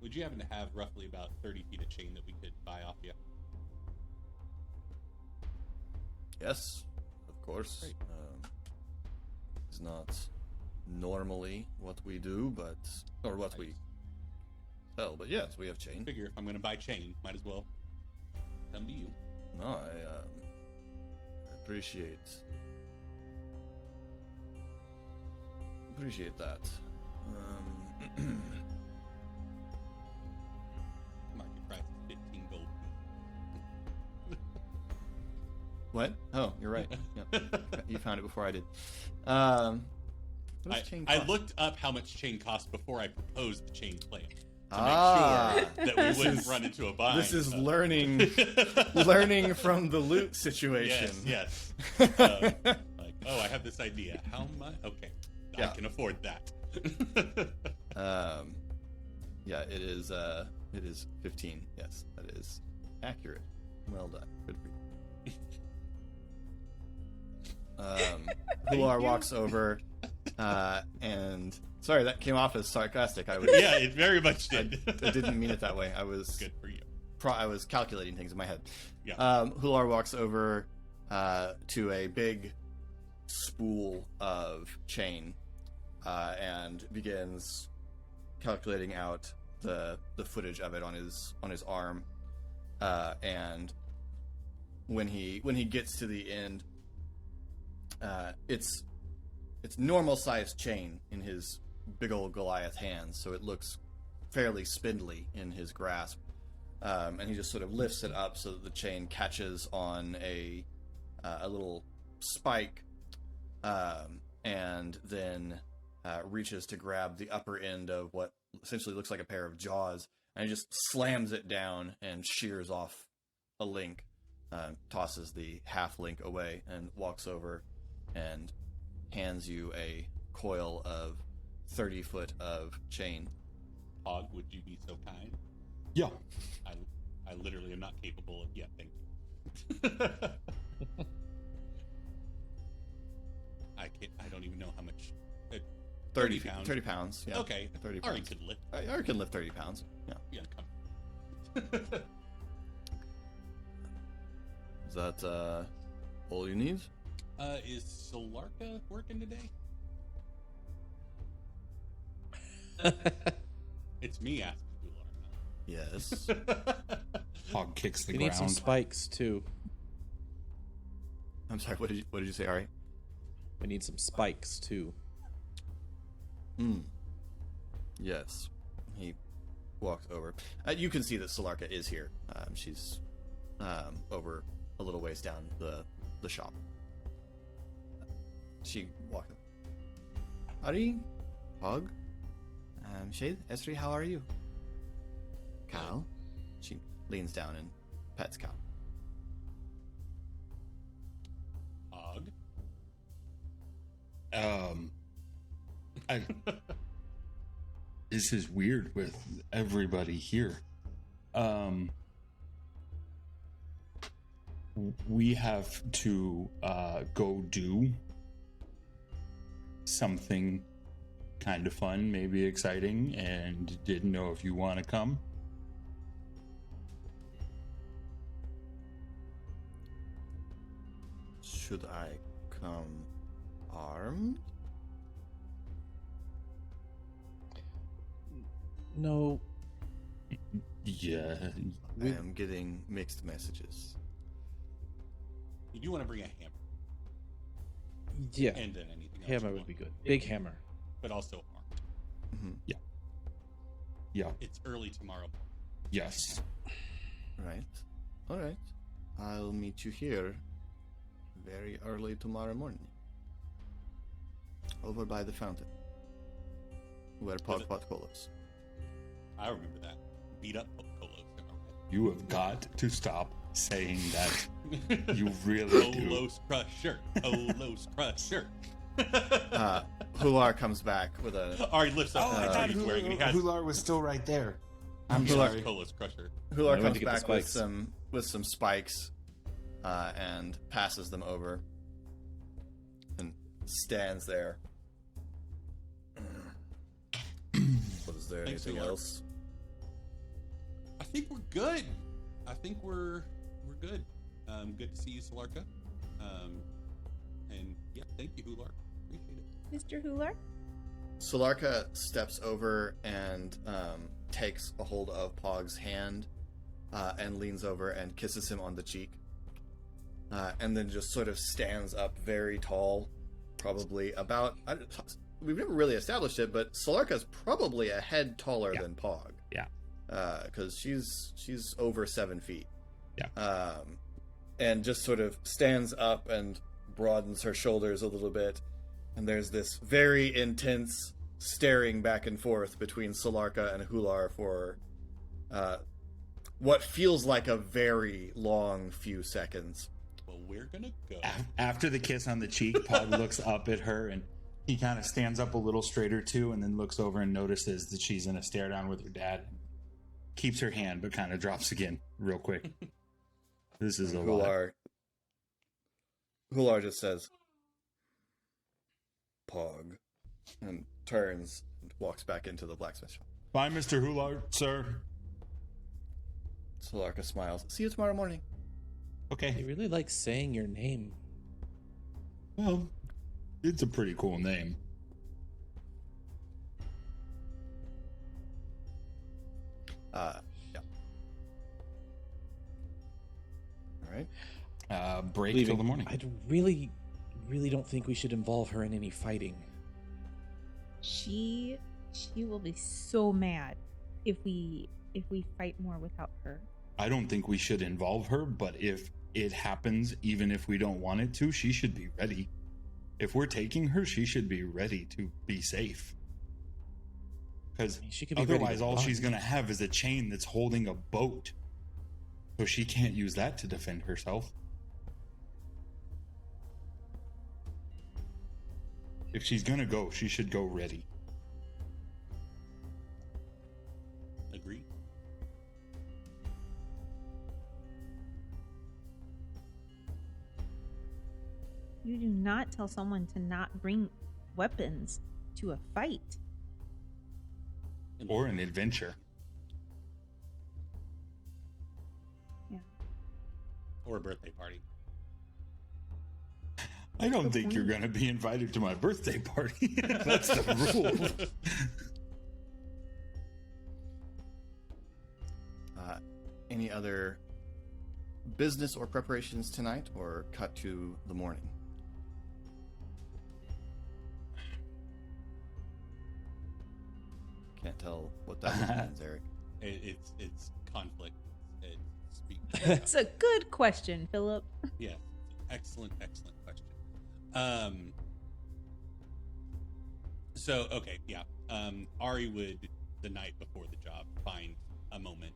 Would you happen to have roughly about 30 feet of chain that we could buy off you? Yes, of course. Great. It's not normally what we do, or what we sell, but yes, we have chain. Figure if I'm going to buy chain, might as well come to you. No, I appreciate that. Market price is 15 gold. What? Oh, you're right. Yep. You found it before I did. What does chain I cost? looked up how much chain cost before I proposed the chain plan to Ah. make sure that we wouldn't run into a bind. This is so. learning from the loot situation. Yes. Like, oh, I have this idea. How much? Okay, Yeah. I can afford that. Yeah, it is 15. Yes, that is accurate. Well done. Good for you. Hular walks over, and sorry, that came off as sarcastic. I was Yeah, it very much did. I didn't mean it that way. I was Good for you. I was calculating things in my head. Yeah. Hular walks over to a big spool of chain and begins calculating out the footage of it on his arm. And when he gets to the end, it's normal sized chain in his big old Goliath hands, so it looks fairly spindly in his grasp. And he just sort of lifts it up so that the chain catches on a little spike, and then reaches to grab the upper end of what essentially looks like a pair of jaws, and he just slams it down and shears off a link, tosses the half link away, and walks over and hands you a coil of 30 foot of chain. Hog, would you be so kind? Yeah. I literally am not capable of. Yeah, thank you. I don't even know how much. 30 pounds. 30 pounds. Yeah. Okay. 30 Ari pounds. could lift. Ari can lift 30 pounds. Yeah. Yeah, come. Is that all you need? Is Solarka working today? It's me asking Yes. Solarka. Hog kicks the We ground. need some spikes too. I'm sorry. What did you say, Ari? We need some spikes too. Yes. He walks over. You can see that Solarka is here. She's over a little ways down the shop. She walks up. Ari, Hog, Shade, Esri, how are you? Cal. She leans down and pets Cal. Hog. This is weird with everybody here. We have to go do something kind of fun, maybe exciting, and didn't know if you want to come. Should I come armed? No, Yeah. I am getting mixed messages. You do want to bring a hammer yeah, and then anything else. hammer you would want, be good. Big hammer. but also armed. Yeah. It's early tomorrow morning. Yes. Right. All right. I'll meet you here very early tomorrow morning. Over by the fountain. Where Pog Pot Colos. I remember that. Beat up Colos. Am I right? You have got to stop saying that. You really do. Colos Crusher. Colos Crusher. Hular comes back with a... Ari lifts up the thought he's wearing. And he has Hular was still right there. I'm Hular- sorry. Colos Crusher. Hular I went comes to get the back with spikes. some spikes and passes them over and stands there. Was there Thanks, anything Hular. else? I think we're good. I think we're good. Good to see you, Solarka. And yeah, thank you, Hular. Appreciate it. Mr. Hular? Solarka steps over and takes a hold of Pog's hand and leans over and kisses him on the cheek. And then just sort of stands up very tall, probably about... we've never really established it, but Solarka's probably a head taller than Pog. Yeah. Because she's over 7 feet. Yeah. And just sort of stands up and broadens her shoulders a little bit. And there's this very intense staring back and forth between Solarka and Hular for what feels like a very long few seconds. Well, we're gonna go. After the kiss on the cheek, Pog looks up at her and he kind of stands up a little straighter too, and then looks over and notices that she's in a stare down with her dad. Keeps her hand, but kind of drops again real quick. This is a lot. Hular just says, Pog, and turns and walks back into the blacksmith shop. Bye, Mr. Hular, sir. Solarka smiles. See you tomorrow morning. He Okay. really likes saying your name. Well, it's a pretty cool name. Yeah. All right. Break Leaving. till the morning. I really don't think we should involve her in any fighting. She will be so mad if we fight more without her. I don't think we should involve her, but if it happens, even if we don't want it to, she should be ready. if we're taking her, she should be ready to be safe. Because She could be ready to otherwise, all run. she's going to have is a chain that's holding a boat. So she can't use that to defend herself. If she's going to go, she should go ready. Agree. You do not tell someone to not bring weapons to a fight. Or an adventure. Yeah. Or a birthday party. I don't think you're going to be invited to my birthday party. That's the rule. Any other business or preparations tonight, or cut to the morning? Can't tell what that means, Eric. It's conflict. It's a good question, Philip. Yeah, excellent question. So okay, yeah. Ari would, the night before the job, find a moment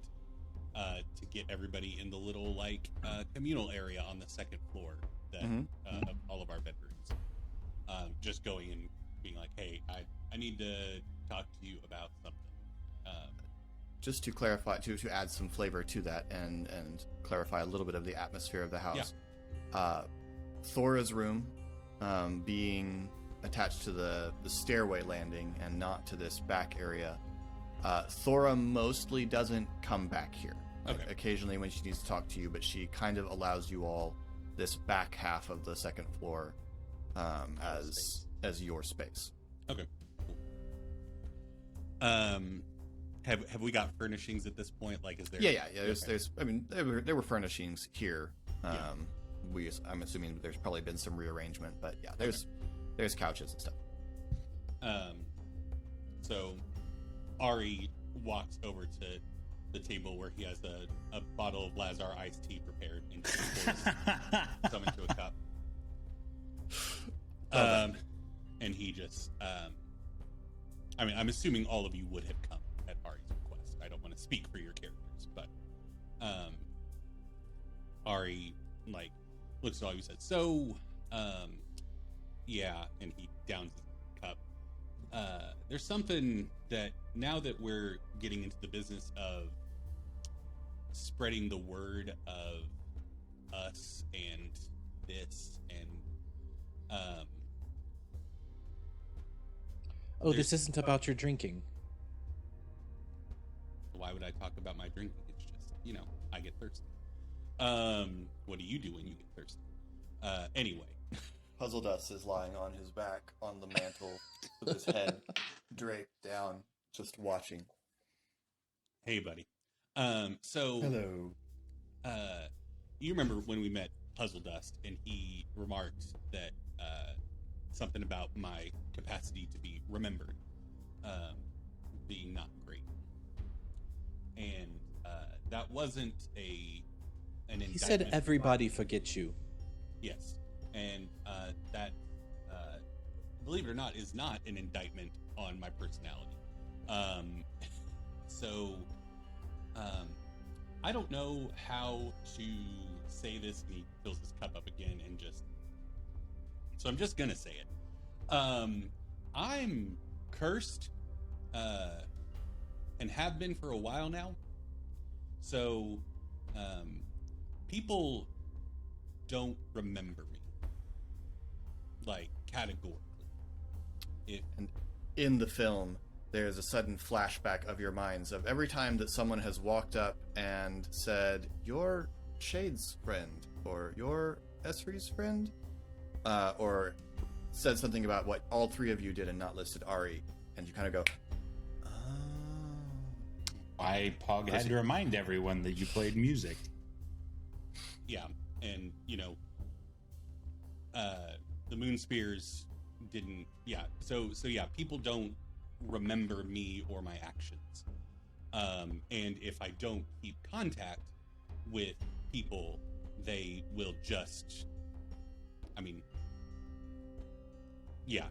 to get everybody in the little communal area on the second floor that of all of our bedrooms. Just going and being like, hey, I need to talk to you about something. Just to clarify, to add some flavor to that and clarify a little bit of the atmosphere of the house. Yeah. Thora's room, being attached to the stairway landing and not to this back area, Thora mostly doesn't come back here. Okay. Occasionally when she needs to talk to you, but she kind of allows you all this back half of the second floor as your space. Okay. Cool. Have we got furnishings at this point? Like, is there? Yeah. There's. I mean, there were furnishings here. I'm assuming there's probably been some rearrangement, but yeah, there's couches and stuff. So Ari walks over to the table where he has a bottle of Lazar iced tea prepared and pours some into a cup. And he just, I'm assuming all of you would have come at Ari's request. I don't want to speak for your characters, but Ari looks at all you said. So, yeah, and he downs his cup. There's something that now that we're getting into the business of spreading the word of us and this and this isn't about your drinking. why would I talk about my drinking? It's just, I get thirsty. What do you do when you get thirsty? Anyway. Puzzle Dust is lying on his back on the mantle with his head draped down, just watching. Hey, buddy. So hello. You remember when we met Puzzle Dust, and he remarked that something about my capacity to be remembered being not great, and that wasn't an indictment. He said everybody forgets you. Yes, and that, believe it or not, is not an indictment on my personality. I don't know how to say this, and he fills his cup up again and so I'm just gonna say it. I'm cursed, and have been for a while now. So, people don't remember me, categorically. And in the film, there's a sudden flashback of your minds of every time that someone has walked up and said, "You're Shade's friend," or "You're Esri's friend," or said something about what all three of you did and not listed Ari, and you kind of go, I Pog had to remind everyone that you played music. Yeah, and the Moon Spears didn't. Yeah, so yeah, people don't remember me or my actions, and if I don't keep contact with people, they will just. yeah,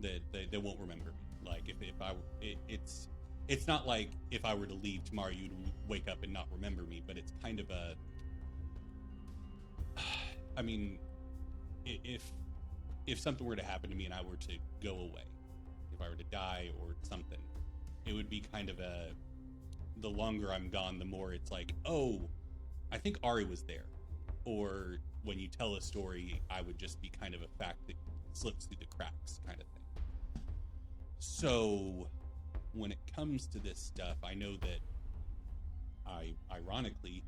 they won't remember me. Like if I it's not like if I were to leave tomorrow, you'd wake up and not remember me. But it's kind of a, I mean, if something were to happen to me and I were to go away, if I were to die or something, it would be kind of a, the longer I'm gone, the more it's like, oh, I think Ari was there. Or when you tell a story, I would just be kind of a fact that slips through the cracks kind of thing. So when it comes to this stuff, I know that I, ironically,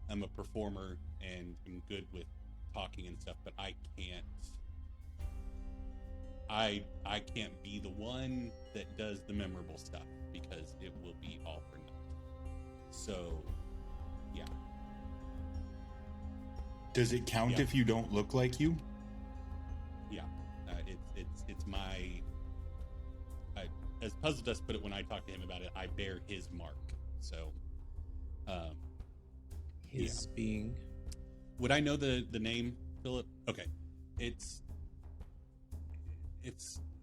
am a performer and am good with talking and stuff, but I can't be the one that does the memorable stuff because it will be all for naught. So, yeah. Does it count if you don't look like you? Yeah, it's my. As Puzzle Dust put it when I talked to him about it, I bear his mark. So, his being. Would I know the name, Philip? Okay, it's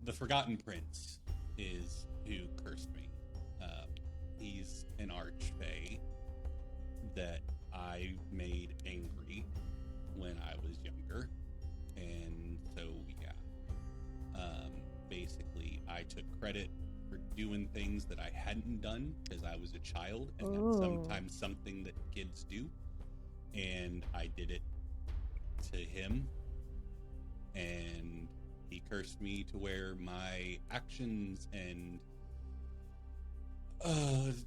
the Forgotten Prince is who cursed me. He's an archfey that I made angry when I was younger, and so basically I took credit for doing things that I hadn't done because I was a child, and that's sometimes something that kids do, and I did it to him, and he cursed me to where my actions and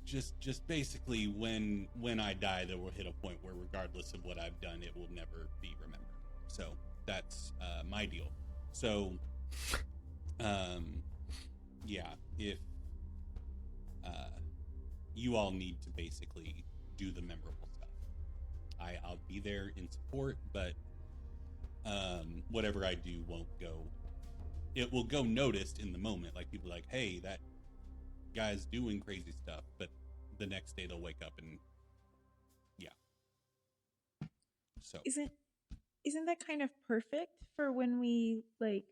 just basically when I die, there will hit a point where regardless of what I've done, it will never be remembered. So that's my deal. So if you all need to basically do the memorable stuff, I'll be there in support, but whatever I do won't go, it will go noticed in the moment, like people are like, hey, that guy's doing crazy stuff, but the next day they'll wake up and so isn't that kind of perfect for when we like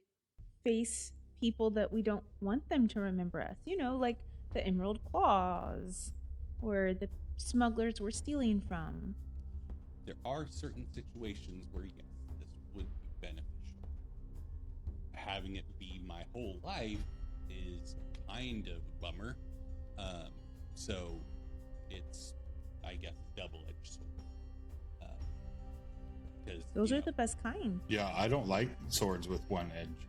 face people that we don't want them to remember us, like the Emerald Claws or the smugglers we're stealing from? There are certain situations where yes, this would be beneficial. Having it be my whole life is kind of a bummer. So it's, I guess, double-edged sword. Those are the best kind. Yeah, I don't like swords with one edge.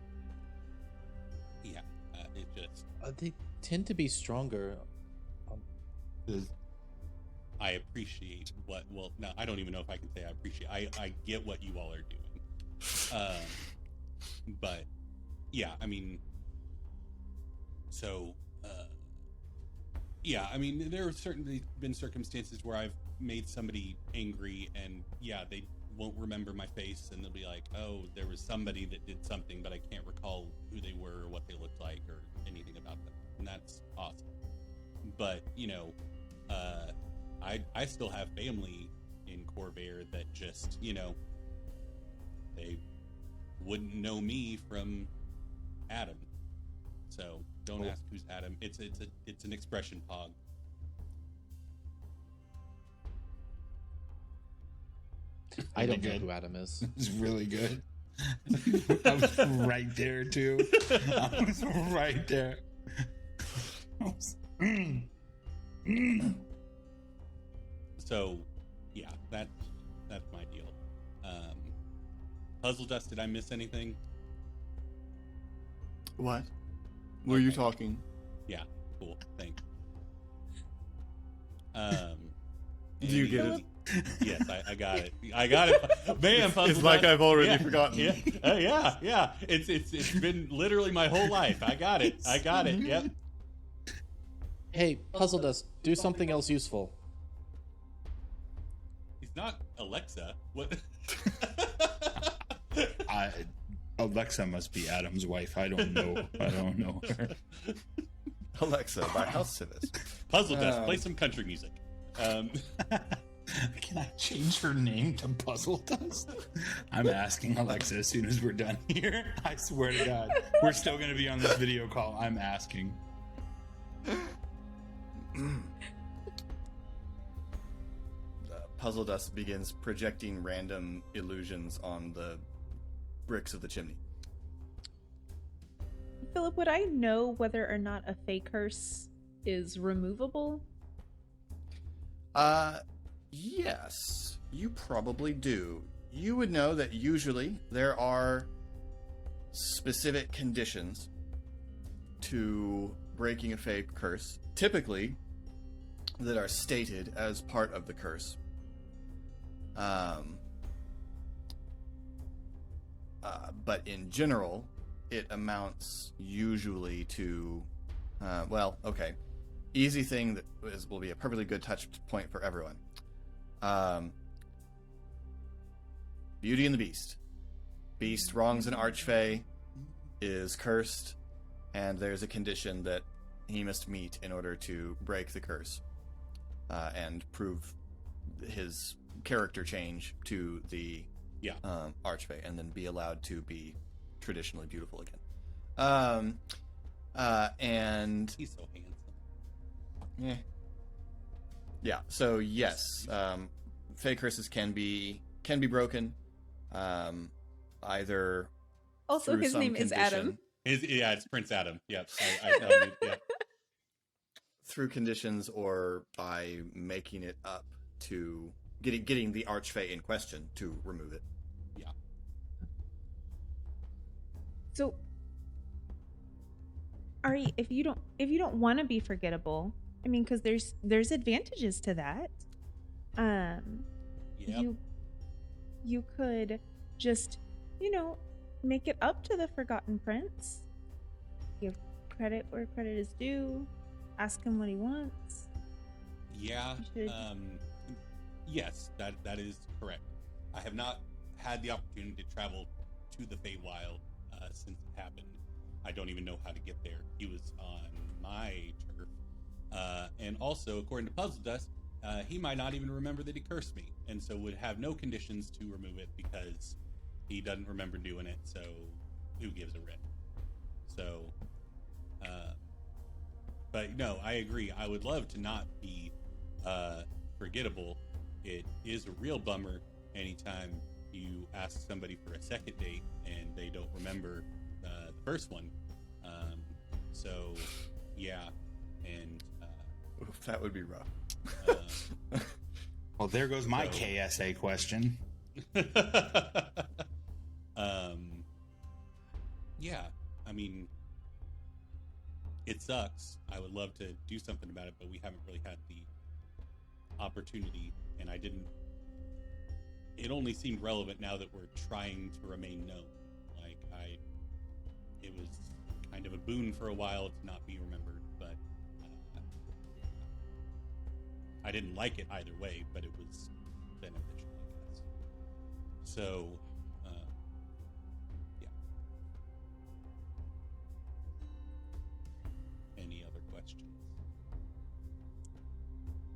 Yeah, it just... They tend to be stronger. I appreciate no, I don't even know if I can say I appreciate. I get what you all are doing. But, yeah, I mean... So, there have certainly been circumstances where I've made somebody angry and, they won't remember my face and they'll be like, oh, there was somebody that did something, but I can't recall who they were or what they looked like or anything about them. And that's awesome. But, I still have family in Corvair that just, they wouldn't know me from Adam. So don't ask who's Adam. It's an expression pog. I don't know who Adam is. It's really good. I was right there too. I was right there. So, yeah, that's my deal. Puzzle Dust, did I miss anything? What? Were you talking? Yeah, cool. Thanks. Do you get it? Yes, I got it. I got it. Man, Puzzle It's like Dust. I've already forgotten. Yeah. It's been literally my whole life. I got it. Yep. Hey, Puzzle Dust, do something else useful. He's not Alexa. What? Alexa must be Adam's wife. I don't know her. Alexa by House Civis. Puzzle Dust, play some country music. Can I change her name to Puzzle Dust? I'm asking Alexa as soon as we're done here. I swear to God. We're still going to be on this video call. I'm asking. Puzzle Dust begins projecting random illusions on the bricks of the chimney. Philip, would I know whether or not a fake curse is removable? Yes, you probably do. You would know that usually there are specific conditions to breaking a fake curse, typically that are stated as part of the curse. But in general, it amounts usually to, okay. Easy thing that will be a perfectly good touch point for everyone. Beauty and the Beast. Beast wrongs an archfey, is cursed, and there's a condition that he must meet in order to break the curse and prove his character change to the archfey, and then be allowed to be traditionally beautiful again. And He's so handsome. Yeah. So yes, fake curses can be broken. Either Also, through his some name is Adam. It's Prince Adam. Yep. I yep. Through conditions, or by making it up to getting the archfey in question to remove it. Yeah. So, Ari, if you don't want to be forgettable, I mean, because there's advantages to that. Yep. You could just, make it up to the Forgotten Prince. Give credit where credit is due. Ask him what he wants. Yeah. Yes, that is correct. I have not had the opportunity to travel to the Feywild since it happened. I don't even know how to get there. He was on my turf. And also, according to Puzzle Dust, he might not even remember that he cursed me, and so would have no conditions to remove it because he doesn't remember doing it, so who gives a rip? So, but no, I agree. I would love to not be forgettable. It is a real bummer anytime you ask somebody for a second date and they don't remember the first one. So, yeah, and Oof, that would be rough. Well, there goes my KSA question. Yeah, I mean, it sucks. I would love to do something about it, but we haven't really had the opportunity, and it only seemed relevant now that we're trying to remain known. It was kind of a boon for a while to not be remembered, but I didn't like it either way, but it was beneficial, I guess. So, yeah. Any other questions?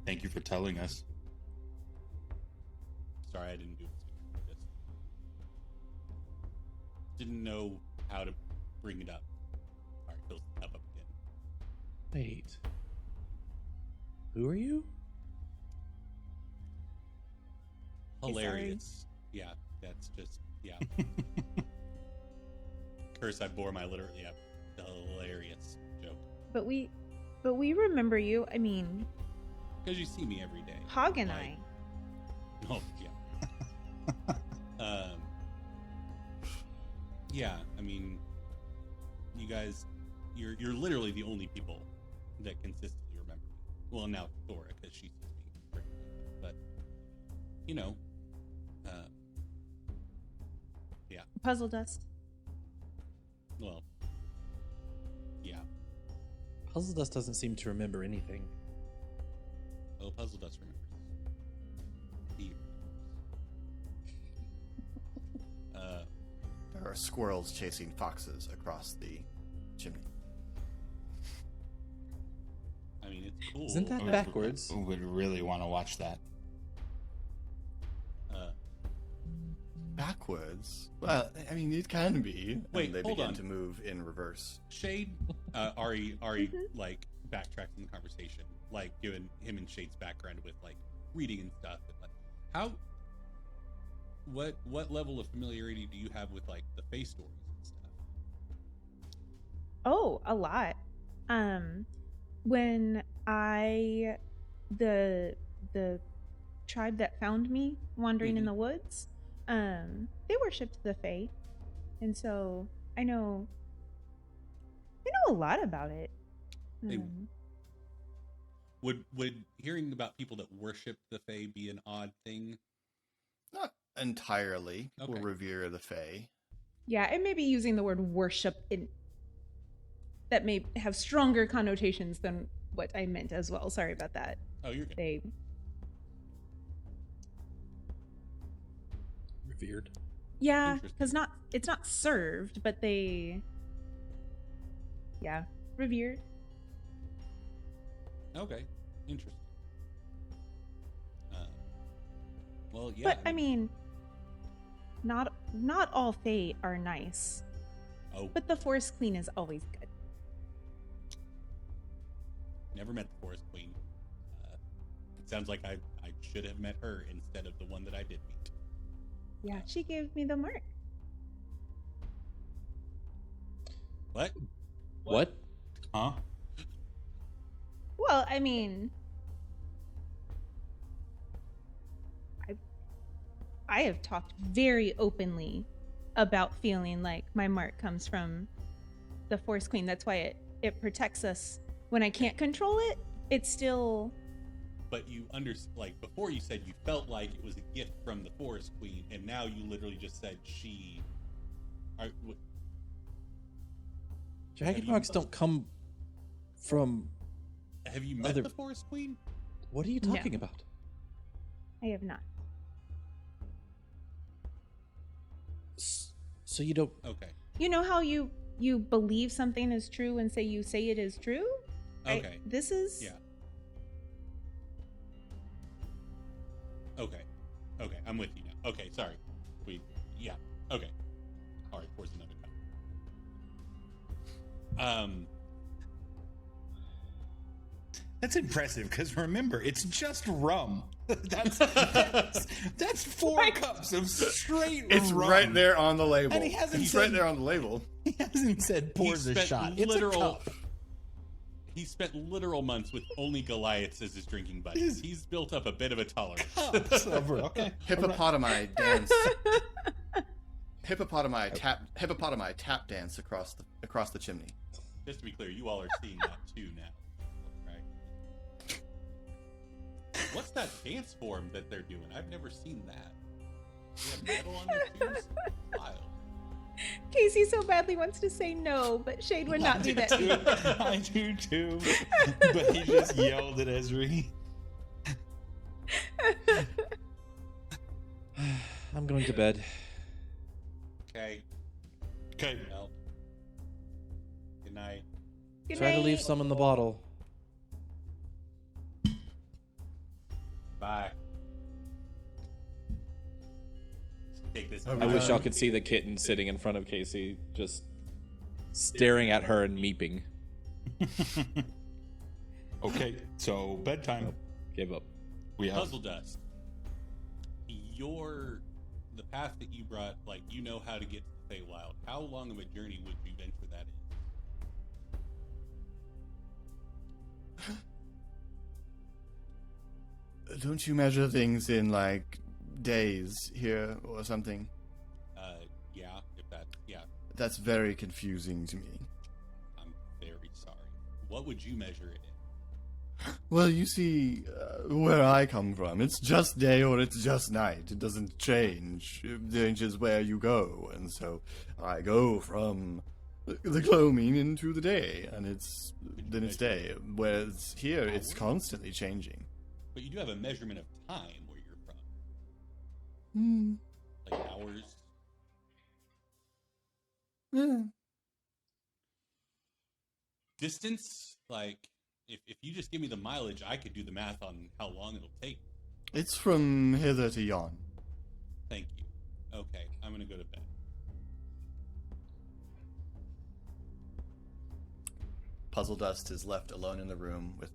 Thank you for telling us. Sorry, I didn't do it sooner. Just didn't know how to bring it up. All right, Phil's up again. Wait. Who are you? Hilarious. Yeah, that's just, yeah. Curse I bore my literally, yeah, the hilarious joke. But we remember you. I mean, Because you see me every day. Hog and I. Oh, yeah. Yeah, I mean, you guys, you're literally the only people that consistently remember me. Well, now Thora, because she sees me frequently. But, yeah. Puzzle Dust. Well, yeah. Puzzle Dust doesn't seem to remember anything. Well, Puzzle Dust remembers. He remembers. There are squirrels chasing foxes across the chimney. I mean, it's cool. Isn't that backwards? Would really want to watch that. Backwards? Well, I mean, it can be. Wait, and they hold begin on. to move in reverse. Shade, Ari, like backtracks in the conversation, like giving him and Shade's background with like reading and stuff. And, like, what level of familiarity do you have with like the Fae stories and stuff? Oh, a lot. When the tribe that found me wandering in the woods, they worshipped the Fae, and so I know a lot about it. They- Would hearing about people that worship the Fae be an odd thing? Not entirely. People Okay. revere the Fae. Yeah, and maybe using the word worship that may have stronger connotations than what I meant as well. Sorry about that. Oh, you're good. They Revered. Yeah, Interesting. because it's not served, but they revered. Okay, interesting. Well, yeah. But I mean, not all Fae are nice. Oh, But the Forest Queen is always good. never met the Forest Queen. It sounds like I should have met her instead of the one that I did meet. Yeah, she gave me the mark. What? What? Huh? Well, I mean, I have talked very openly about feeling like my mark comes from the Forest Queen. That's why it protects us when I can't control it. It's still But you like before you said you felt like it was a gift from the Forest Queen, and now you literally just said she. Dragon Have you- marks don't come from. Have you met Other- the Forest Queen? What are you No. talking about? I have not. So you don't. Okay. You know how you believe something is true and say it is true? Okay. This is Yeah. Okay. Okay. I'm with you now. Okay. Sorry. Yeah. Okay. All right. Pours another cup. That's impressive because remember, it's just rum. That's 4 Right. cups of straight It's rum. right there on the label. And he hasn't it's said- right there on the label. He hasn't said pours a spent shot. It's a cup. He spent literal months with only Goliaths as his drinking buddies. He's built up a bit of a tolerance. Cups of rum. Okay. Hippopotami dance. Hippopotami tap dance across the chimney. Just to be clear, you all are seeing that too now, right? What's that dance form that they're doing? I've never seen that. They have metal on their shoes? Wild. Casey so badly wants to say no, but Shade would not do that. I do too. But he just yelled at Ezri. I'm going to bed. Okay. Okay. Well. Good night. Good Try to night. leave some in the bottle. Bye. Take this. I I wish y'all could see the kitten sitting in front of Casey, just staring at her and meeping. Okay. So bedtime. Gave up. We have. Puzzle dust. The path that you brought, like, you know how to get to the Feywild. How long of a journey would you venture that in? Don't you measure things in like days here or something? Yeah, yeah, That's very confusing to me. I'm very sorry. What would you measure it in? Well, you see, where I come from, it's just day or it's just night. It doesn't change. It changes where you go, and so I go from the gloaming into the day, and it's day. Whereas here, it's constantly changing. But you do have a measurement of time where you're from. Hmm. Like hours. Yeah. Distance, like, if you just give me the mileage, I could do the math on how long it'll take. It's from hither to yon. I'm gonna go to bed. Puzzle Dust is left alone in the room with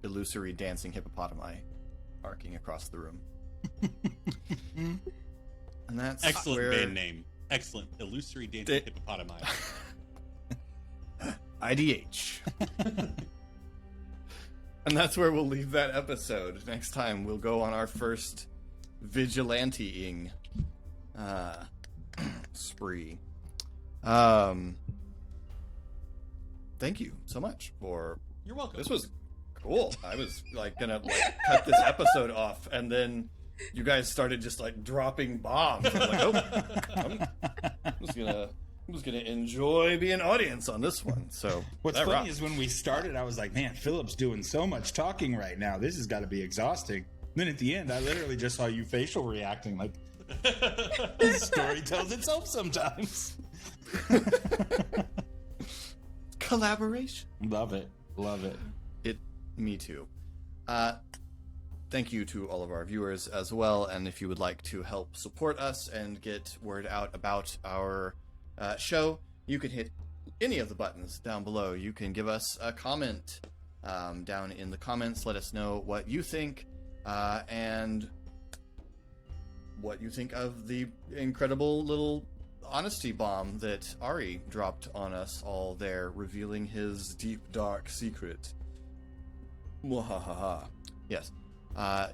illusory dancing hippopotami arcing across the room. And that's Excellent where... band name. Excellent. Illusory dancing hippopotami. IDH. And that's where we'll leave that episode. Next time we'll go on our first vigilante-ing spree. Thank you so much for... You're welcome. This was cool. I was like gonna cut this episode off, and then you guys started just like dropping bombs. I'm like, oh, I'm just gonna enjoy being audience on this one. So What's that funny rocked. is when we started, I was like, man, Philip's doing so much talking right now. This has got to be exhausting. Then at the end, I literally just saw you facial reacting. Like, this story tells itself sometimes. Collaboration. Love it. Love it. Me too. Thank you to all of our viewers as well. And if you would like to help support us and get word out about our show, you can hit any of the buttons down below. You can give us a comment down in the comments. Let us know what you think and what you think of the incredible little honesty bomb that Ari dropped on us all there, revealing his deep, dark secret. Mwahaha. Yes.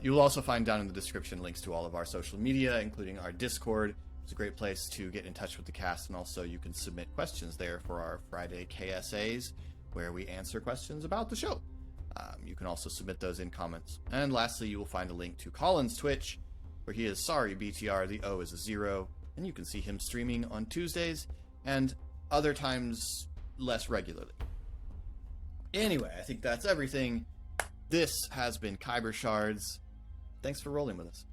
You will also find down in the description links to all of our social media, including our Discord. It's a great place to get in touch with the cast, and also you can submit questions there for our Friday KSAs, where we answer questions about the show. You can also submit those in comments. And lastly, you will find a link to Colin's Twitch, where he is sorry BTR, the O is a 0, and you can see him streaming on Tuesdays and other times less regularly. Anyway, I think that's everything. This has been Khyber Shards. Thanks for rolling with us.